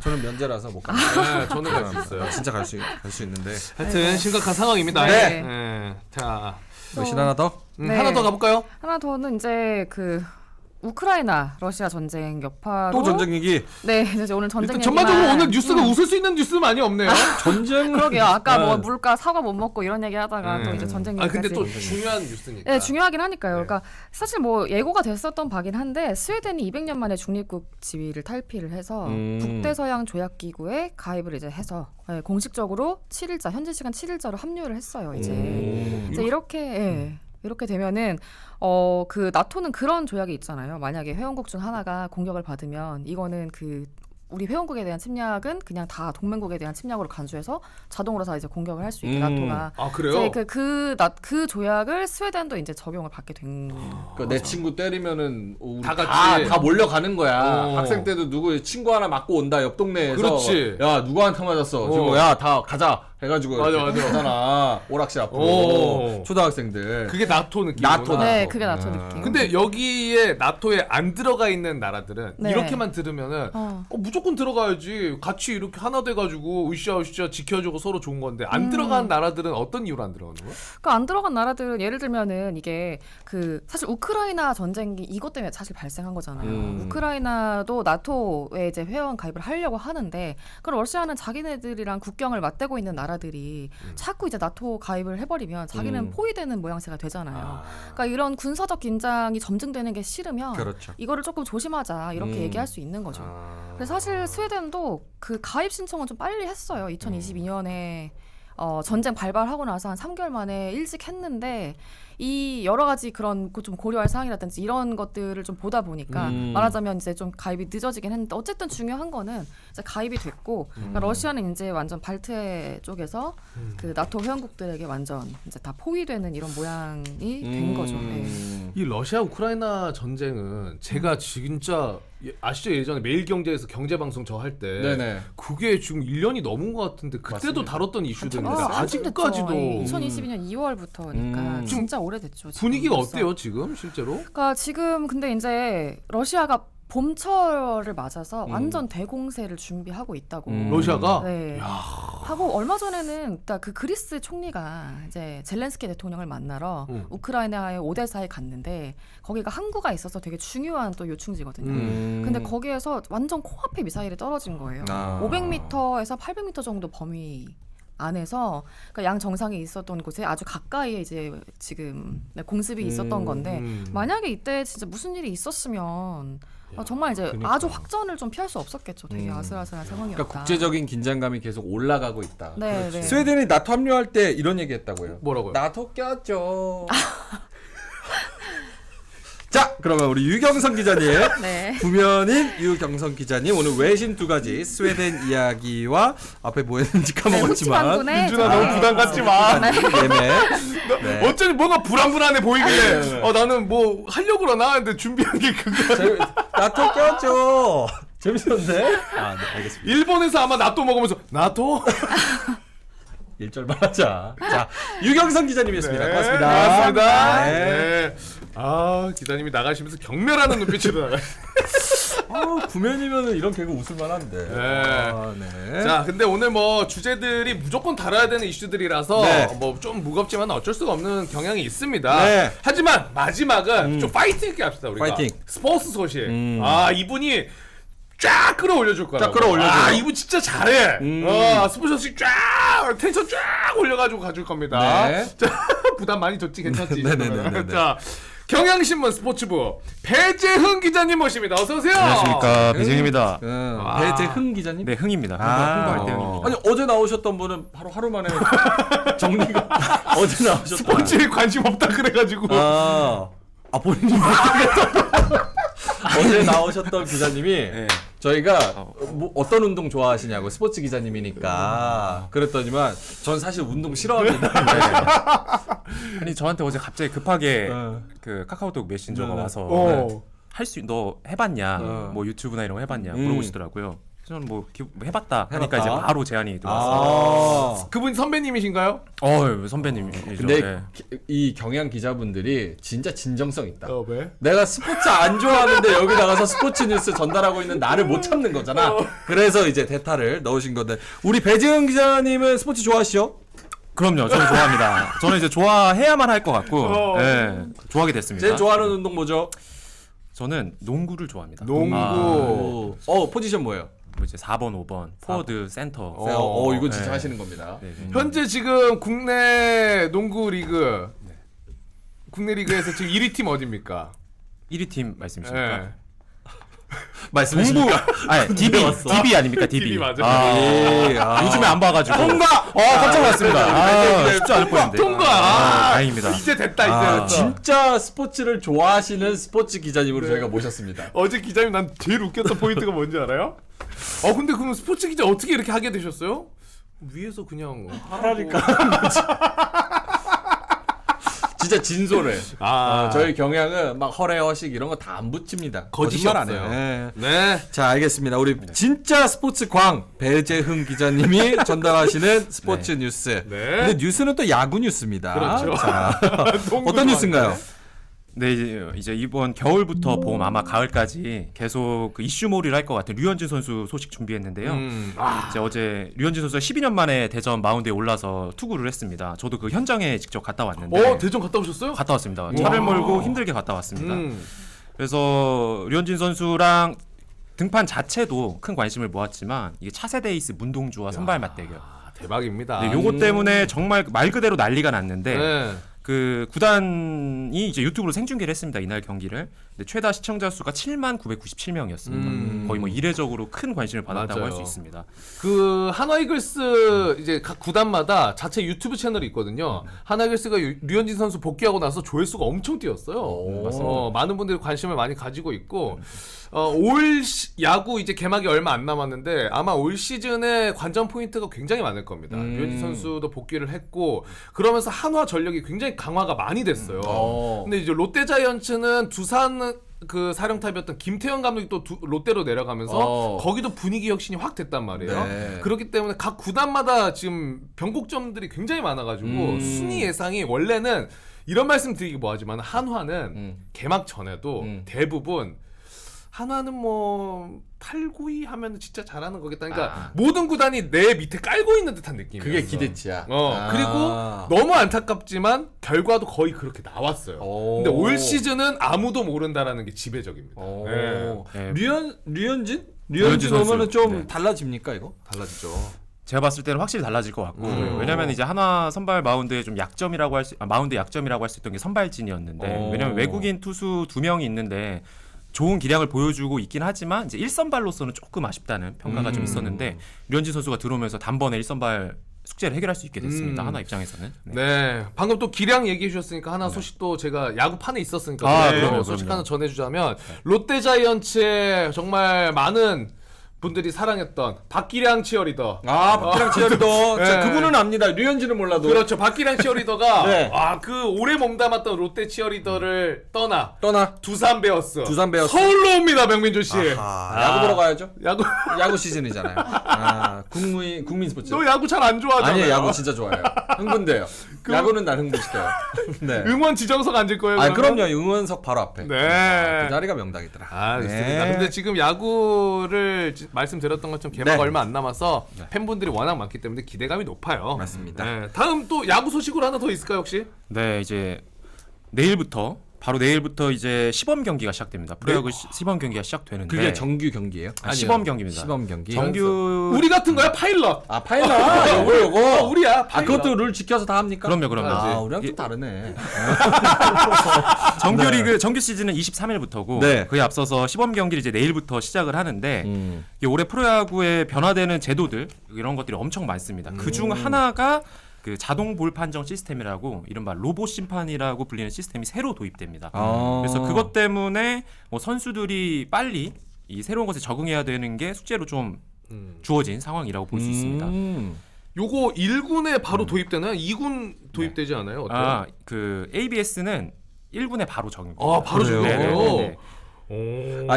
Speaker 2: 저는 면제라서 못 가.
Speaker 1: 네, 저는 갈 수 있어요.
Speaker 7: 진짜 갈 수 있는데
Speaker 1: 하여튼 심각한 상황입니다.
Speaker 6: 네.
Speaker 1: 네. 자,
Speaker 7: 몇신 하나 더?
Speaker 6: 네.
Speaker 1: 하나 더 가볼까요?
Speaker 6: 하나 더는 이제 그 우크라이나 러시아 전쟁 여파로
Speaker 7: 또 전쟁 얘기.
Speaker 6: 네 이제 오늘 전쟁
Speaker 1: 일단
Speaker 6: 얘기만
Speaker 1: 전반적으로 오늘 뉴스가 웃을 수 있는 뉴스 많이 없네요.
Speaker 2: 전쟁.
Speaker 6: 그러게요. 아까 뭐 물가 사과 못 먹고 이런 얘기 하다가 또 이제 전쟁 얘기까지.
Speaker 1: 근데 또 중요한 뉴스니까.
Speaker 6: 네, 중요하긴 하니까요. 그러니까 사실 뭐 예고가 됐었던 바긴 한데 스웨덴이 200년 만에 중립국 지위를 탈피를 해서 북대서양 조약기구에 가입을 이제 해서 공식적으로 7일자 현지 시간 7일자로 합류를 했어요. 이제 이렇게 되면은 그 나토는 그런 조약이 있잖아요. 만약에 회원국 중 하나가 공격을 받으면 이거는 그 우리 회원국에 대한 침략은 그냥 다 동맹국에 대한 침략으로 간주해서 자동으로 다 이제 공격을 할 수 있게 나토가.
Speaker 1: 아 그래요?
Speaker 6: 그 조약을 스웨덴도 이제 적용을 받게 된.
Speaker 2: 그러니까 내 친구 때리면은 우리
Speaker 1: 다 같이.
Speaker 2: 다 몰려가는 거야.
Speaker 1: 어.
Speaker 2: 학생 때도 누구 친구 하나 맞고 온다 옆 동네에서.
Speaker 1: 그렇지.
Speaker 2: 야 누구한테 맞았어? 지금 야 다 가자 해가지고
Speaker 1: 맞아,
Speaker 2: 이렇게
Speaker 1: 맞아.
Speaker 2: 가잖아. 오락실 앞으로
Speaker 1: 오.
Speaker 2: 초등학생들.
Speaker 1: 그게 나토 느낌.
Speaker 2: 나토다.
Speaker 6: 네, 그게 나토 느낌.
Speaker 1: 근데 여기에 나토에 안 들어가 있는 나라들은
Speaker 6: 네.
Speaker 1: 이렇게만 들으면은 무조건 들어가야지. 같이 이렇게 하나 돼가지고 으쌰으쌰 지켜주고 서로 좋은 건데 안 들어간 나라들은 어떤 이유로 안 들어가는 거야?
Speaker 6: 그 안 들어간 나라들은 예를 들면은 이게 그 사실 우크라이나 전쟁이 이것 때문에 사실 발생한 거잖아요. 우크라이나도 나토에 이제 회원 가입을 하려고 하는데 그럼 러시아는 자기네들이랑 국경을 맞대고 있는 나라들이 자꾸 이제 나토 가입을 해버리면 자기는 포위되는 모양새가 되잖아요. 그러니까 이런 군사적 긴장이 점증되는 게 싫으면
Speaker 7: 그렇죠.
Speaker 6: 이거를 조금 조심하자 이렇게 얘기할 수 있는 거죠. 그래서 사실 스웨덴도 그 가입 신청은 좀 빨리 했어요. 2022년에 전쟁 발발하고 나서 한 3개월 만에 일찍 했는데 이 여러 가지 그런 좀 고려할 사항이라든지 이런 것들을 좀 보다 보니까 말하자면 이제 좀 가입이 늦어지긴 했는데 어쨌든 중요한 거는 이제 가입이 됐고 그러니까 러시아는 이제 완전 발트해 쪽에서 그 나토 회원국들에게 완전 이제 다 포위되는 이런 모양이 된 거죠. 네.
Speaker 1: 이 러시아 우크라이나 전쟁은 제가 진짜 아시죠? 예전에 매일경제에서 경제방송 저 할 때
Speaker 2: 네네.
Speaker 1: 그게 지금 1년이 넘은 것 같은데 그때도
Speaker 2: 맞습니다.
Speaker 1: 다뤘던 이슈들인데
Speaker 6: 한참 됐죠.
Speaker 1: 아직까지도
Speaker 6: 2022년 2월부터니까 진짜 오래됐죠. 지금
Speaker 1: 분위기가
Speaker 6: 벌써.
Speaker 1: 어때요 지금 실제로?
Speaker 6: 그러니까 지금 근데 이제 러시아가 봄철을 맞아서 완전 대공세를 준비하고 있다고.
Speaker 1: 러시아가?
Speaker 6: 네. 하고 얼마 전에는 그 그리스 총리가 이제 젤렌스키 대통령을 만나러 우크라이나의 오데사에 갔는데 거기가 항구가 있어서 되게 중요한 또 요충지거든요. 근데 거기에서 완전 코앞에 미사일이 떨어진 거예요. 500m에서 800m 정도 범위 안에서 그러니까 양 정상이 있었던 곳에 아주 가까이에 이제 지금 공습이 있었던 건데 만약에 이때 진짜 무슨 일이 있었으면 정말 이제 아주 확전을 좀 피할 수 없었겠죠. 되게 아슬아슬한 상황이었다.
Speaker 2: 그러니까 국제적인 긴장감이 계속 올라가고 있다.
Speaker 6: 네, 네.
Speaker 2: 스웨덴이 나토 합류할 때 이런 얘기했다고요.
Speaker 1: 뭐라고요?
Speaker 2: 나토 꼈죠. 자, 그러면 우리 유경선 기자님,
Speaker 6: 네.
Speaker 2: 구면인 유경선 기자님 오늘 외신 두 가지 스웨덴 이야기와 앞에 뭐 했는지 까먹었지만
Speaker 1: 민준아 너무 부담 갖지 마.
Speaker 2: 예매. 네.
Speaker 1: 어쩐지 뭔가 불안불안해 보이길래 나는 뭐 하려고 그러나 근데 준비한 게 그거.
Speaker 2: 나토 꼈죠. 재밌었는데?
Speaker 5: 아, 네, 알겠습니다.
Speaker 1: 일본에서 아마 나토 먹으면서 나토?
Speaker 2: 1절만 하자. 자, 유경선 기자님이었습니다.
Speaker 1: 네,
Speaker 2: 고맙습니다.
Speaker 1: 고맙습니다.
Speaker 2: 네.
Speaker 1: 네. 아 기자님이 나가시면서 경멸하는 눈빛으로 나가.
Speaker 2: 구면이면은 이런 개그 웃을만한데.
Speaker 1: 네. 자, 근데 오늘 뭐 주제들이 무조건 다뤄야 되는 이슈들이라서
Speaker 2: 네.
Speaker 1: 뭐 좀 무겁지만 어쩔 수가 없는 경향이 있습니다.
Speaker 2: 네.
Speaker 1: 하지만 마지막은 좀 파이팅 있게 합시다 우리가.
Speaker 2: 파이팅.
Speaker 1: 스포츠 소식. 아 이분이 쫙 끌어올려줄 거라고.
Speaker 2: 쫙 끌어올려줘요.
Speaker 1: 아 이분 진짜 잘해. 스포츠 소식 쫙 텐션 쫙 올려가지고 가줄 겁니다.
Speaker 2: 네.
Speaker 1: 자, 부담 많이 줬지 괜찮지?
Speaker 2: 네네네네네.
Speaker 1: 자. 경향신문 스포츠부 배재흥 기자님 모십니다. 어서 오세요.
Speaker 8: 안녕하십니까 배정입니다.
Speaker 2: 배재흥 기자님?
Speaker 8: 네 흥입니다.
Speaker 2: 아,
Speaker 8: 흥할 때 흥입니다.
Speaker 2: 아니 어제 나오셨던 분은 바로 하루 만에 정리가 어제 나오셨던
Speaker 1: 스포츠에 관심 없다 그래가지고
Speaker 2: 본인이 어제 나오셨던 기자님이 저희가 뭐 어떤 운동 좋아하시냐고 스포츠 기자님이니까 그랬더니만 전 사실 운동 싫어합니다.
Speaker 8: 아니 저한테 어제 갑자기 급하게 그 카카오톡 메신저가 와서 너 해봤냐? 뭐 유튜브나 이런 거 해봤냐? 물어보시더라고요. 저는 뭐 해봤다 하니까 이제 바로 제안이 들어왔어요.
Speaker 1: 그분 선배님이신가요?
Speaker 8: 선배님이죠.
Speaker 2: 근데
Speaker 8: 네.
Speaker 2: 이 경향 기자분들이 진짜 진정성 있다.
Speaker 1: 왜?
Speaker 2: 내가 스포츠 안 좋아하는데 여기 나가서 스포츠 뉴스 전달하고 있는 나를 못 참는 거잖아. 그래서 이제 대타를 넣으신 건데 우리 배재흥 기자님은 스포츠 좋아하시죠?
Speaker 8: 그럼요. 저는 좋아합니다. 저는 이제 좋아해야만 할 것 같고 네, 좋아하게 됐습니다.
Speaker 2: 제일 좋아하는 운동 뭐죠?
Speaker 8: 저는 농구를 좋아합니다.
Speaker 1: 농구.
Speaker 2: 포지션 뭐예요?
Speaker 8: 뭐 이제 4번, 5번, 포워드, 센터.
Speaker 2: 이거 진짜
Speaker 8: 네.
Speaker 2: 하시는 겁니다.
Speaker 8: 네.
Speaker 1: 현재 지금 국내 농구 리그 국내 리그에서 지금 1위 팀 어디입니까?
Speaker 8: 1위 팀 말씀이십니까?
Speaker 1: 네.
Speaker 2: 말씀이십니까?
Speaker 8: 아니 DB 아닙니까? DB.
Speaker 1: DB 맞아요.
Speaker 8: 요즘에 안 봐가지고. 깜짝 놀랐습니다. 쉽지 않을 뻔했는데.
Speaker 1: 통과.
Speaker 8: 다행입니다.
Speaker 1: 이제 됐다 이제 됐다.
Speaker 2: 진짜 스포츠를 좋아하시는 스포츠 기자님으로 저희가 모셨습니다.
Speaker 1: 어제 기자님 난 제일 웃겼던 포인트가 뭔지 알아요? 근데 그럼 스포츠 기자 어떻게 이렇게 하게 되셨어요? 위에서 그냥 하라니까.
Speaker 2: 진짜 진솔해. 저희 경향은 막 허례허식 이런 거 다 안 붙입니다.
Speaker 1: 거짓이
Speaker 2: 거짓말 안
Speaker 1: 없어요.
Speaker 2: 해요.
Speaker 1: 네.
Speaker 2: 자, 알겠습니다. 우리 진짜 스포츠 광 배재흥 기자님이 전달하시는 스포츠 뉴스.
Speaker 1: 네.
Speaker 2: 근데 뉴스는 또 야구 뉴스입니다.
Speaker 1: 그렇죠.
Speaker 2: 자, 어떤 뉴스인가요?
Speaker 8: 네, 이제 이번 겨울부터 봄 아마 가을까지 계속 그 이슈몰이를 할 것 같은 류현진 선수 소식 준비했는데요. 이제 어제 류현진 선수가 12년 만에 대전 마운드에 올라서 투구를 했습니다. 저도 그 현장에 직접 갔다 왔는데.
Speaker 1: 대전 갔다 오셨어요?
Speaker 8: 갔다 왔습니다. 차를 몰고 힘들게 갔다 왔습니다. 그래서 류현진 선수랑 등판 자체도 큰 관심을 모았지만 이게 차세대 에이스 문동주와 선발 맞대결.
Speaker 1: 대박입니다.
Speaker 8: 네, 요거 때문에 정말 말 그대로 난리가 났는데
Speaker 1: 네.
Speaker 8: 그 구단이 이제 유튜브로 생중계를 했습니다. 이날 경기를. 근데 최다 시청자 수가 79,997명이었습니다. 거의 뭐 이례적으로 큰 관심을 받았다고
Speaker 1: 맞아요.
Speaker 8: 할 수 있습니다.
Speaker 1: 그 한화 이글스 이제 각 구단마다 자체 유튜브 채널이 있거든요. 한화 이글스가 류현진 선수 복귀하고 나서 조회수가 엄청 뛰었어요. 많은 분들이 관심을 많이 가지고 있고 야구 이제 개막이 얼마 안 남았는데 아마 올 시즌에 관전 포인트가 굉장히 많을 겁니다. 류현진 선수도 복귀를 했고 그러면서 한화 전력이 굉장히 강화가 많이 됐어요. 근데 이제 롯데자이언츠는 두산 그 사령탑이었던 김태형 감독이 또 롯데로 내려가면서 거기도 분위기 혁신이 확 됐단 말이에요.
Speaker 2: 네.
Speaker 1: 그렇기 때문에 각 구단마다 지금 변곡점들이 굉장히 많아가지고 순위 예상이 원래는 이런 말씀 드리기 뭐하지만 한화는 개막 전에도 대부분 한화는 뭐 8, 9위 하면 진짜 잘하는 거겠다. 그러니까 모든 구단이 내 밑에 깔고 있는 듯한 느낌이었어.
Speaker 2: 그게 기대치야.
Speaker 1: 그리고 너무 안타깝지만 결과도 거의 그렇게 나왔어요. 근데 올 시즌은 아무도 모른다라는 게 지배적입니다. 네.
Speaker 2: 류현진
Speaker 8: 선수.
Speaker 2: 오면은 좀
Speaker 8: 네.
Speaker 2: 달라집니까 이거?
Speaker 1: 달라지죠.
Speaker 8: 제가 봤을 때는 확실히 달라질 것 같고 왜냐면 이제 한화 선발 마운드의 좀 약점이라고 마운드 약점이라고 할 수 있던 게 선발진이었는데 왜냐면 외국인 투수 2명이 있는데 좋은 기량을 보여주고 있긴 하지만 이제 1선발로서는 조금 아쉽다는 평가가 좀 있었는데 류현진 선수가 들어오면서 단번에 1선발 숙제를 해결할 수 있게 됐습니다. 한화 입장에서는.
Speaker 1: 네, 방금 또 기량 얘기해 주셨으니까 하나 소식도 제가 야구판에 있었으니까
Speaker 8: 그럼요,
Speaker 1: 소식
Speaker 8: 그럼요.
Speaker 1: 하나 전해주자면 롯데자이언츠의 정말 많은 분들이 사랑했던 박기량 치어리더.
Speaker 2: 박기량 치어리더.
Speaker 1: 네.
Speaker 2: 그분은 압니다. 류현진은 몰라도.
Speaker 1: 그렇죠. 박기량 치어리더가
Speaker 2: 네.
Speaker 1: 그 오래 몸담았던 롯데 치어리더를 떠나
Speaker 2: 떠나.
Speaker 1: 두산 베어스.
Speaker 2: 두산 베어스.
Speaker 1: 서울로 옵니다, 명민조 씨.
Speaker 2: 야구 보러 가야죠.
Speaker 1: 야구
Speaker 2: 시즌이잖아요. 국민 스포츠.
Speaker 1: 너 야구 잘 안 좋아하잖아.
Speaker 2: 아니에요. 야구 진짜 좋아해요. 흥분돼요. 야구는 날 흥분시켜요. 네.
Speaker 1: 응원 지정석 앉을 거예요.
Speaker 2: 그럼요. 응원석 바로 앞에.
Speaker 1: 네.
Speaker 2: 그 자리가 명당이더라.
Speaker 1: 좋습니다. 근데 지금 야구를 말씀드렸던 것처럼 개막
Speaker 2: 네.
Speaker 1: 얼마 안 남아서 팬분들이 워낙 많기 때문에 기대감이 높아요.
Speaker 2: 맞습니다.
Speaker 1: 네. 다음 또 야구 소식으로 하나 더 있을까요, 혹시?
Speaker 8: 네, 이제 바로 내일부터 이제 시범 경기가 시작됩니다. 프로야구 시범 경기가 시작되는데
Speaker 2: 그게 정규 경기예요?
Speaker 8: 시범 경기입니다.
Speaker 2: 시범 경기.
Speaker 8: 정규
Speaker 1: 우리 같은 거야, 파일럿.
Speaker 2: 파일럿. 요거.
Speaker 1: 우리야, 파일럿.
Speaker 2: 그것도 룰 지켜서 다 합니까?
Speaker 8: 그럼요.
Speaker 2: 우리랑 좀 다르네.
Speaker 8: 정규 리그 정규 시즌은 23일부터고
Speaker 2: 네.
Speaker 8: 그에 앞서서 시범 경기를 이제 내일부터 시작을 하는데 이게 올해 프로야구에 변화되는 제도들 이런 것들이 엄청 많습니다. 그중 하나가 그 자동 볼 판정 시스템이라고 이른바 로봇 심판이라고 불리는 시스템이 새로 도입됩니다. 그래서 그것 때문에 뭐 선수들이 빨리 이 새로운 것에 적응해야 되는 게 숙제로 좀 주어진 상황이라고 볼 수 있습니다.
Speaker 1: 요거 1군에 바로 도입되나요? 2군 도입되지 않아요? 어때요?
Speaker 8: 그 ABS는 1군에 바로 적용됩니다.
Speaker 1: 바로
Speaker 2: 그래요?
Speaker 1: 적용돼요?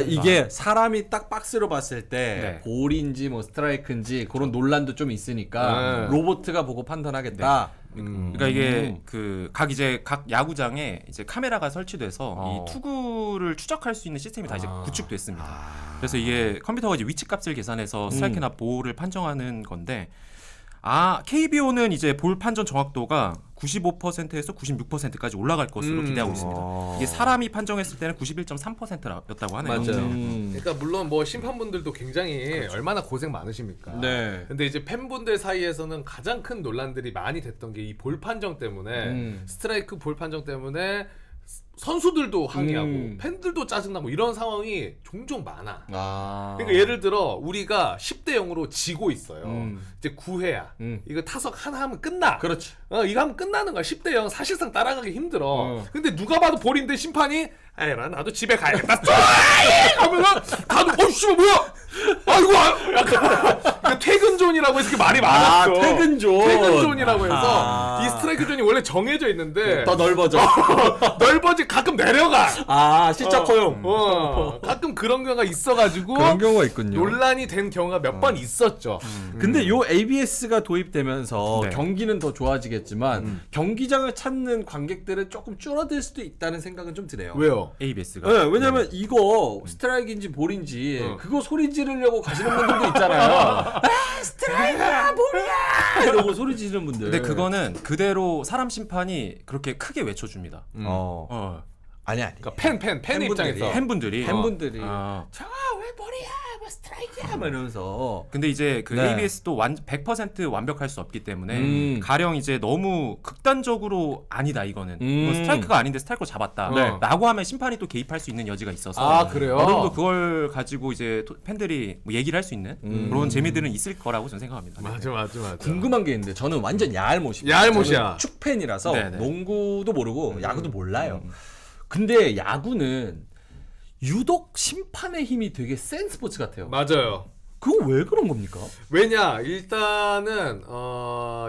Speaker 2: 이게 사람이 딱 박스로 봤을 때
Speaker 8: 네.
Speaker 2: 볼인지 뭐 스트라이크인지 그런 논란도 좀 있으니까
Speaker 1: 네.
Speaker 2: 로봇가 보고 판단하겠다.
Speaker 8: 그러니까 이게 각 야구장에 이제 카메라가 설치돼서 이 투구를 추적할 수 있는 시스템이 다 이제 구축됐습니다. 그래서 이게 컴퓨터가 이제 위치값을 계산해서 스트라이크나 볼을 판정하는 건데 KBO는 이제 볼 판정 정확도가 95%에서 96%까지 올라갈 것으로 기대하고 있습니다. 이게 사람이 판정했을 때는 91.3%였다고 하네요.
Speaker 2: 맞아요.
Speaker 1: 그러니까 물론 뭐 심판분들도 굉장히 얼마나 고생 많으십니까.
Speaker 2: 네.
Speaker 1: 근데 이제 팬분들 사이에서는 가장 큰 논란들이 많이 됐던 게 이 볼 판정 때문에 스트라이크 볼 판정 때문에 선수들도 항의하고 팬들도 짜증나고 이런 상황이 종종 많아. 그러니까 예를 들어 우리가 10대 0으로 지고 있어요. 이제 9회야. 이거 타석 하나 하면 끝나.
Speaker 2: 그렇지.
Speaker 1: 이거 하면 끝나는 거야. 10대 0 사실상 따라가기 힘들어. 근데 누가 봐도 볼인데 심판이 에라 나도 집에 가야겠다. 하면은 다들 씨발 뭐야? 아이고 약간 퇴근존이라고 해서 말이 많았어.
Speaker 2: 퇴근존.
Speaker 1: 퇴근존이라고 해서 이 스트라이크 존이 원래 정해져 있는데
Speaker 2: 더 넓어져.
Speaker 1: 넓어지 가끔 내려가.
Speaker 2: 시적 허용.
Speaker 1: 가끔 그런 경우가 있어가지고
Speaker 2: 그런 경우가 있군요.
Speaker 1: 논란이 된 경우가 몇 번 있었죠.
Speaker 2: 근데 요 ABS가 도입되면서
Speaker 8: 네.
Speaker 2: 경기는 더 좋아지겠지만 경기장을 찾는 관객들은 조금 줄어들 수도 있다는 생각은 좀 드네요.
Speaker 1: 왜요?
Speaker 8: ABS가.
Speaker 2: 네, 왜냐면 이거 스트라이크인지 볼인지 그거 소리 지르려고 가시는 분들도 있잖아요. 스트라이크야 볼이야 이러고 소리 지르는 분들.
Speaker 8: 근데 그거는 그대로 사람 심판이 그렇게 크게 외쳐줍니다.
Speaker 2: 아니.
Speaker 1: 그러니까 팬
Speaker 2: 팬분들이.
Speaker 1: 입장에서
Speaker 8: 팬분들이.
Speaker 2: 팬분들이
Speaker 8: 아.
Speaker 2: 저거 왜 볼이야 뭐 스트라이크야 막 이러면서.
Speaker 8: 근데 이제 그
Speaker 2: 네.
Speaker 8: ABS도 100% 완벽할 수 없기 때문에 가령 이제 너무 극단적으로 아니다 이거는 이건 스트라이크가 아닌데 스트라이크로 잡았다
Speaker 1: 네.
Speaker 8: 라고 하면 심판이 또 개입할 수 있는 여지가 있어서
Speaker 1: 그래요?
Speaker 8: 어느 정도 그걸 가지고 이제 팬들이 뭐 얘기를 할 수 있는 그런 재미들은 있을 거라고 저는 생각합니다.
Speaker 1: 맞아.
Speaker 2: 궁금한 게 있는데 저는 완전 야알못이에요.
Speaker 1: 야알못이야.
Speaker 2: 저는 축팬이라서
Speaker 8: 네네.
Speaker 2: 농구도 모르고 야구도 몰라요. 근데 야구는 유독 심판의 힘이 되게 센 스포츠 같아요.
Speaker 1: 맞아요.
Speaker 2: 그거 왜 그런 겁니까?
Speaker 1: 왜냐 일단은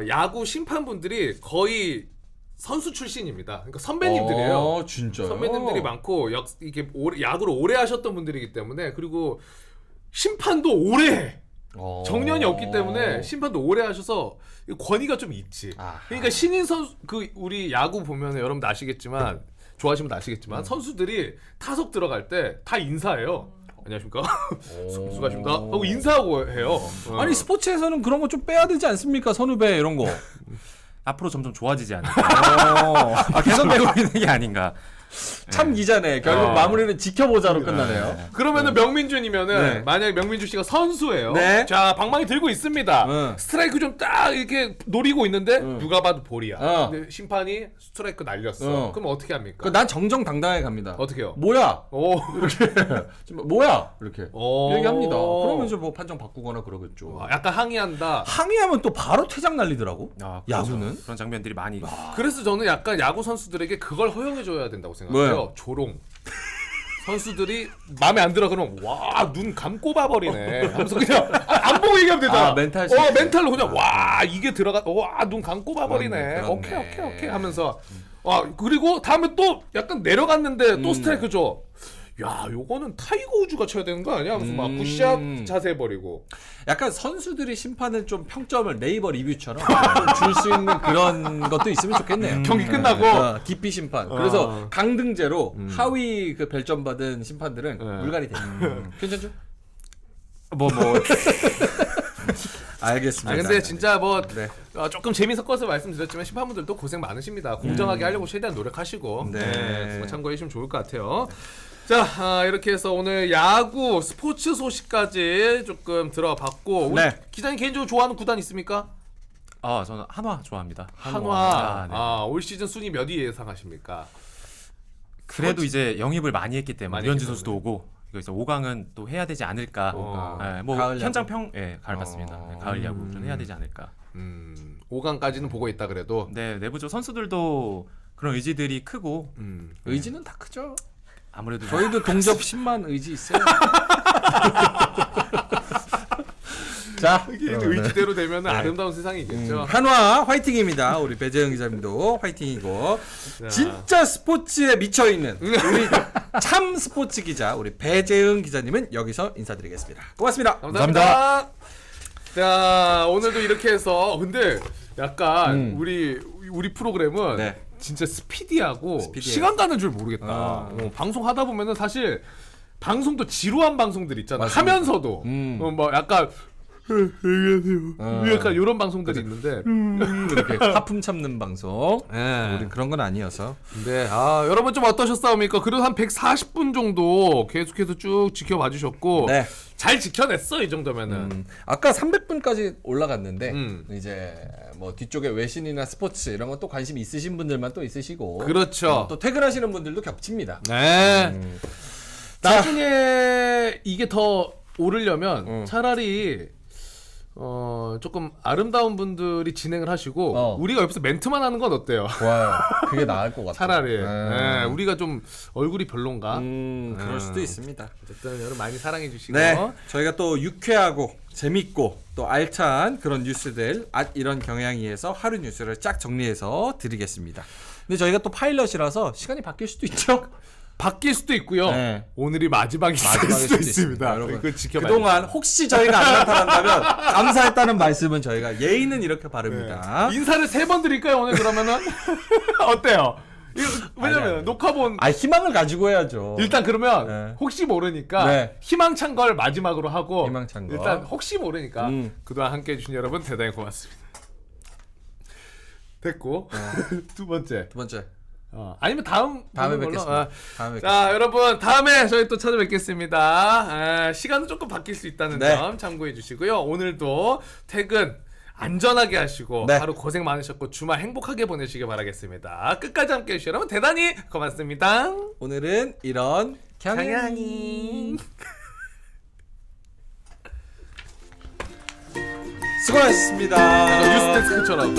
Speaker 1: 야구 심판분들이 거의 선수 출신입니다. 그러니까 선배님들이에요.
Speaker 2: 진짜요?
Speaker 1: 선배님들이 많고 이게 야구를 오래 하셨던 분들이기 때문에 그리고 심판도 오래 해. 정년이 없기 때문에 심판도 오래 하셔서 권위가 좀 있지. 그러니까 신인 선수 우리 야구 보면 여러분들 아시겠지만 좋아하시면 아시겠지만 선수들이 타석 들어갈 때 다 인사해요. 안녕하십니까? 수고하십니다. 하고 인사하고 해요.
Speaker 2: 아니 스포츠에서는 그런 거 좀 빼야 되지 않습니까? 선후배 이런 거.
Speaker 8: 앞으로 점점 좋아지지 않을까. 계속 되고 있는 게 아닌가.
Speaker 2: 참 기자네. 결국 마무리는 지켜보자로 끝나네요.
Speaker 1: 그러면은 명민준이면은
Speaker 2: 네.
Speaker 1: 만약 명민준 씨가 선수예요.
Speaker 2: 네.
Speaker 1: 자 방망이 들고 있습니다.
Speaker 2: 네.
Speaker 1: 스트라이크 좀 딱 이렇게 노리고 있는데 누가 봐도 볼이야.
Speaker 2: 어.
Speaker 1: 근데 심판이 스트라이크 날렸어. 그럼 어떻게 합니까?
Speaker 2: 난 정정당당하게 갑니다.
Speaker 1: 어떻게요?
Speaker 2: 뭐야?
Speaker 1: 오.
Speaker 2: 뭐야? 이렇게
Speaker 1: 오.
Speaker 2: 얘기합니다. 그러면 이제 뭐 판정 바꾸거나 그러겠죠.
Speaker 1: 약간 항의한다.
Speaker 2: 항의하면 또 바로 퇴장 날리더라고.
Speaker 8: 그렇죠.
Speaker 2: 야구는?
Speaker 8: 그런 장면들이 많이.
Speaker 1: 그래서 저는 약간 야구 선수들에게 그걸 허용해줘야 된다고 생각해요.
Speaker 2: 뭐예요?
Speaker 1: 조롱. 선수들이 마음에 안 들어 그러면 와 눈 감고 봐버리네 하면서 그냥 안 보고 얘기하면 되잖아.
Speaker 2: 멘탈
Speaker 1: 멘탈로 그냥 와 이게 들어가 와 눈 감고 봐버리네.
Speaker 2: 그렇네.
Speaker 1: 오케이 하면서 그리고 다음에 또 약간 내려갔는데 또 스트라이크 줘. 야 요거는 타이거 우즈가 쳐야 되는 거 아니야? 하면서 막 굿샷 자세 해버리고.
Speaker 2: 약간 선수들이 심판을 좀 평점을 네이버 리뷰처럼 줄 수 있는 그런 것도 있으면 좋겠네요.
Speaker 1: 경기 끝나고
Speaker 2: 기피 심판. 그래서 강등제로 하위 그 별점 받은 심판들은 물갈이 돼요. 괜찮죠?
Speaker 8: 뭐.
Speaker 2: 알겠습니다.
Speaker 1: 근데 진짜 뭐
Speaker 2: 네.
Speaker 1: 조금 재미섞어서 말씀드렸지만 심판분들도 고생 많으십니다. 공정하게 하려고 최대한 노력하시고
Speaker 2: 네.
Speaker 1: 참고해 주시면 좋을 것 같아요. 자 이렇게 해서 오늘 야구 스포츠 소식까지 조금 들어봤고 우리
Speaker 2: 네.
Speaker 1: 기자님 개인적으로 좋아하는 구단 있습니까?
Speaker 8: 저는 한화 좋아합니다.
Speaker 1: 한화.
Speaker 8: 네.
Speaker 1: 올 시즌 순위 몇 위 예상하십니까?
Speaker 8: 그래도 이제 영입을 많이 했기 때문에
Speaker 1: 많이
Speaker 8: 류현진
Speaker 1: 했기
Speaker 8: 선수도 오고 그래서 5강은 또 해야 되지 않을까. 뭐
Speaker 2: 가을
Speaker 8: 현장
Speaker 2: 야구?
Speaker 8: 가을 맞습니다. 가을 야구 좀 해야 되지 않을까.
Speaker 1: 5강까지는 보고 있다 그래도.
Speaker 8: 네, 내부적 선수들도 그런 의지들이 크고
Speaker 2: 의지는 다 크죠.
Speaker 8: 아무래도
Speaker 2: 저희도 동접 10만 의지 있어요. 자,
Speaker 1: 의지대로 되면 아름다운 세상이겠죠.
Speaker 2: 한화 화이팅입니다. 우리 배재영 기자님도 화이팅이고
Speaker 1: 자.
Speaker 2: 진짜 스포츠에 미쳐 있는 우리 참 스포츠 기자 우리 배재영 기자님은 여기서 인사드리겠습니다. 고맙습니다.
Speaker 1: 감사합니다. 자 오늘도 이렇게 해서 근데 약간 우리 프로그램은
Speaker 2: 네.
Speaker 1: 진짜 스피디하고
Speaker 2: 스피디해요.
Speaker 1: 시간 가는 줄 모르겠다. 방송 하다 보면은 사실 방송도 지루한 방송들 있잖아.
Speaker 2: 맞습니다.
Speaker 1: 하면서도 뭐 약간 약간 이런 방송들이 있는데
Speaker 2: 이렇게 하품 참는 방송.
Speaker 1: 네.
Speaker 2: 우린 그런 건 아니어서.
Speaker 1: 근데 여러분 좀 어떠셨습니까? 그래도 한 140분 정도 계속해서 쭉 지켜봐 주셨고
Speaker 2: 네.
Speaker 1: 잘 지켜냈어 이 정도면은.
Speaker 2: 아까 300분까지 올라갔는데
Speaker 1: 이제
Speaker 2: 뭐 뒤쪽에 외신이나 스포츠 이런 건 또 관심 있으신 분들만 또 있으시고
Speaker 1: 그렇죠.
Speaker 2: 또 퇴근하시는 분들도 겹칩니다.
Speaker 1: 네. 나중에 이게 더 오르려면 차라리 조금 아름다운 분들이 진행을 하시고 우리가 옆에서 멘트만 하는 건 어때요?
Speaker 2: 좋아요. 그게 나을 것 같아요.
Speaker 1: 차라리 네, 우리가 좀 얼굴이 별론가?
Speaker 2: 그럴 수도 있습니다.
Speaker 1: 어쨌든 여러분 많이 사랑해 주시고
Speaker 2: 네, 저희가 또 유쾌하고 재밌고 또 알찬 그런 뉴스들 이런 경향이에서 하루 뉴스를 쫙 정리해서 드리겠습니다. 근데 저희가 또 파일럿이라서 시간이 바뀔 수도 있죠.
Speaker 1: 바뀔 수도 있고요.
Speaker 2: 네.
Speaker 1: 오늘이 마지막일 수도 있습니다.
Speaker 2: 여러분.
Speaker 1: 그거 지켜봐야
Speaker 2: 그동안 혹시 저희가 안 나타난다면 감사했다는 말씀은 저희가 예의는 이렇게 바릅니다.
Speaker 1: 인사를 3번 드릴까요 오늘 그러면은? 어때요? 왜냐면 녹화본
Speaker 2: 희망을 가지고 해야죠.
Speaker 1: 일단 그러면
Speaker 2: 네.
Speaker 1: 혹시 모르니까
Speaker 2: 네.
Speaker 1: 희망찬 걸 마지막으로 하고
Speaker 2: 희망찬 거.
Speaker 1: 일단 혹시 모르니까 그동안 함께 해주신 여러분 대단히 고맙습니다. 됐고 두 번째 아니면 다음에
Speaker 2: 뵙겠습니다. 다음에
Speaker 1: 자 여러분 다음에 저희 또 찾아뵙겠습니다. 시간은 조금 바뀔 수 있다는
Speaker 2: 네.
Speaker 1: 점 참고해 주시고요. 오늘도 퇴근 안전하게 하시고
Speaker 2: 네.
Speaker 1: 하루 고생 많으셨고 주말 행복하게 보내시길 바라겠습니다. 끝까지 함께 해주신 여러분 대단히 고맙습니다.
Speaker 2: 오늘은 이런
Speaker 1: 경향이
Speaker 2: 수고하셨습니다.
Speaker 1: 뉴스데스크처럼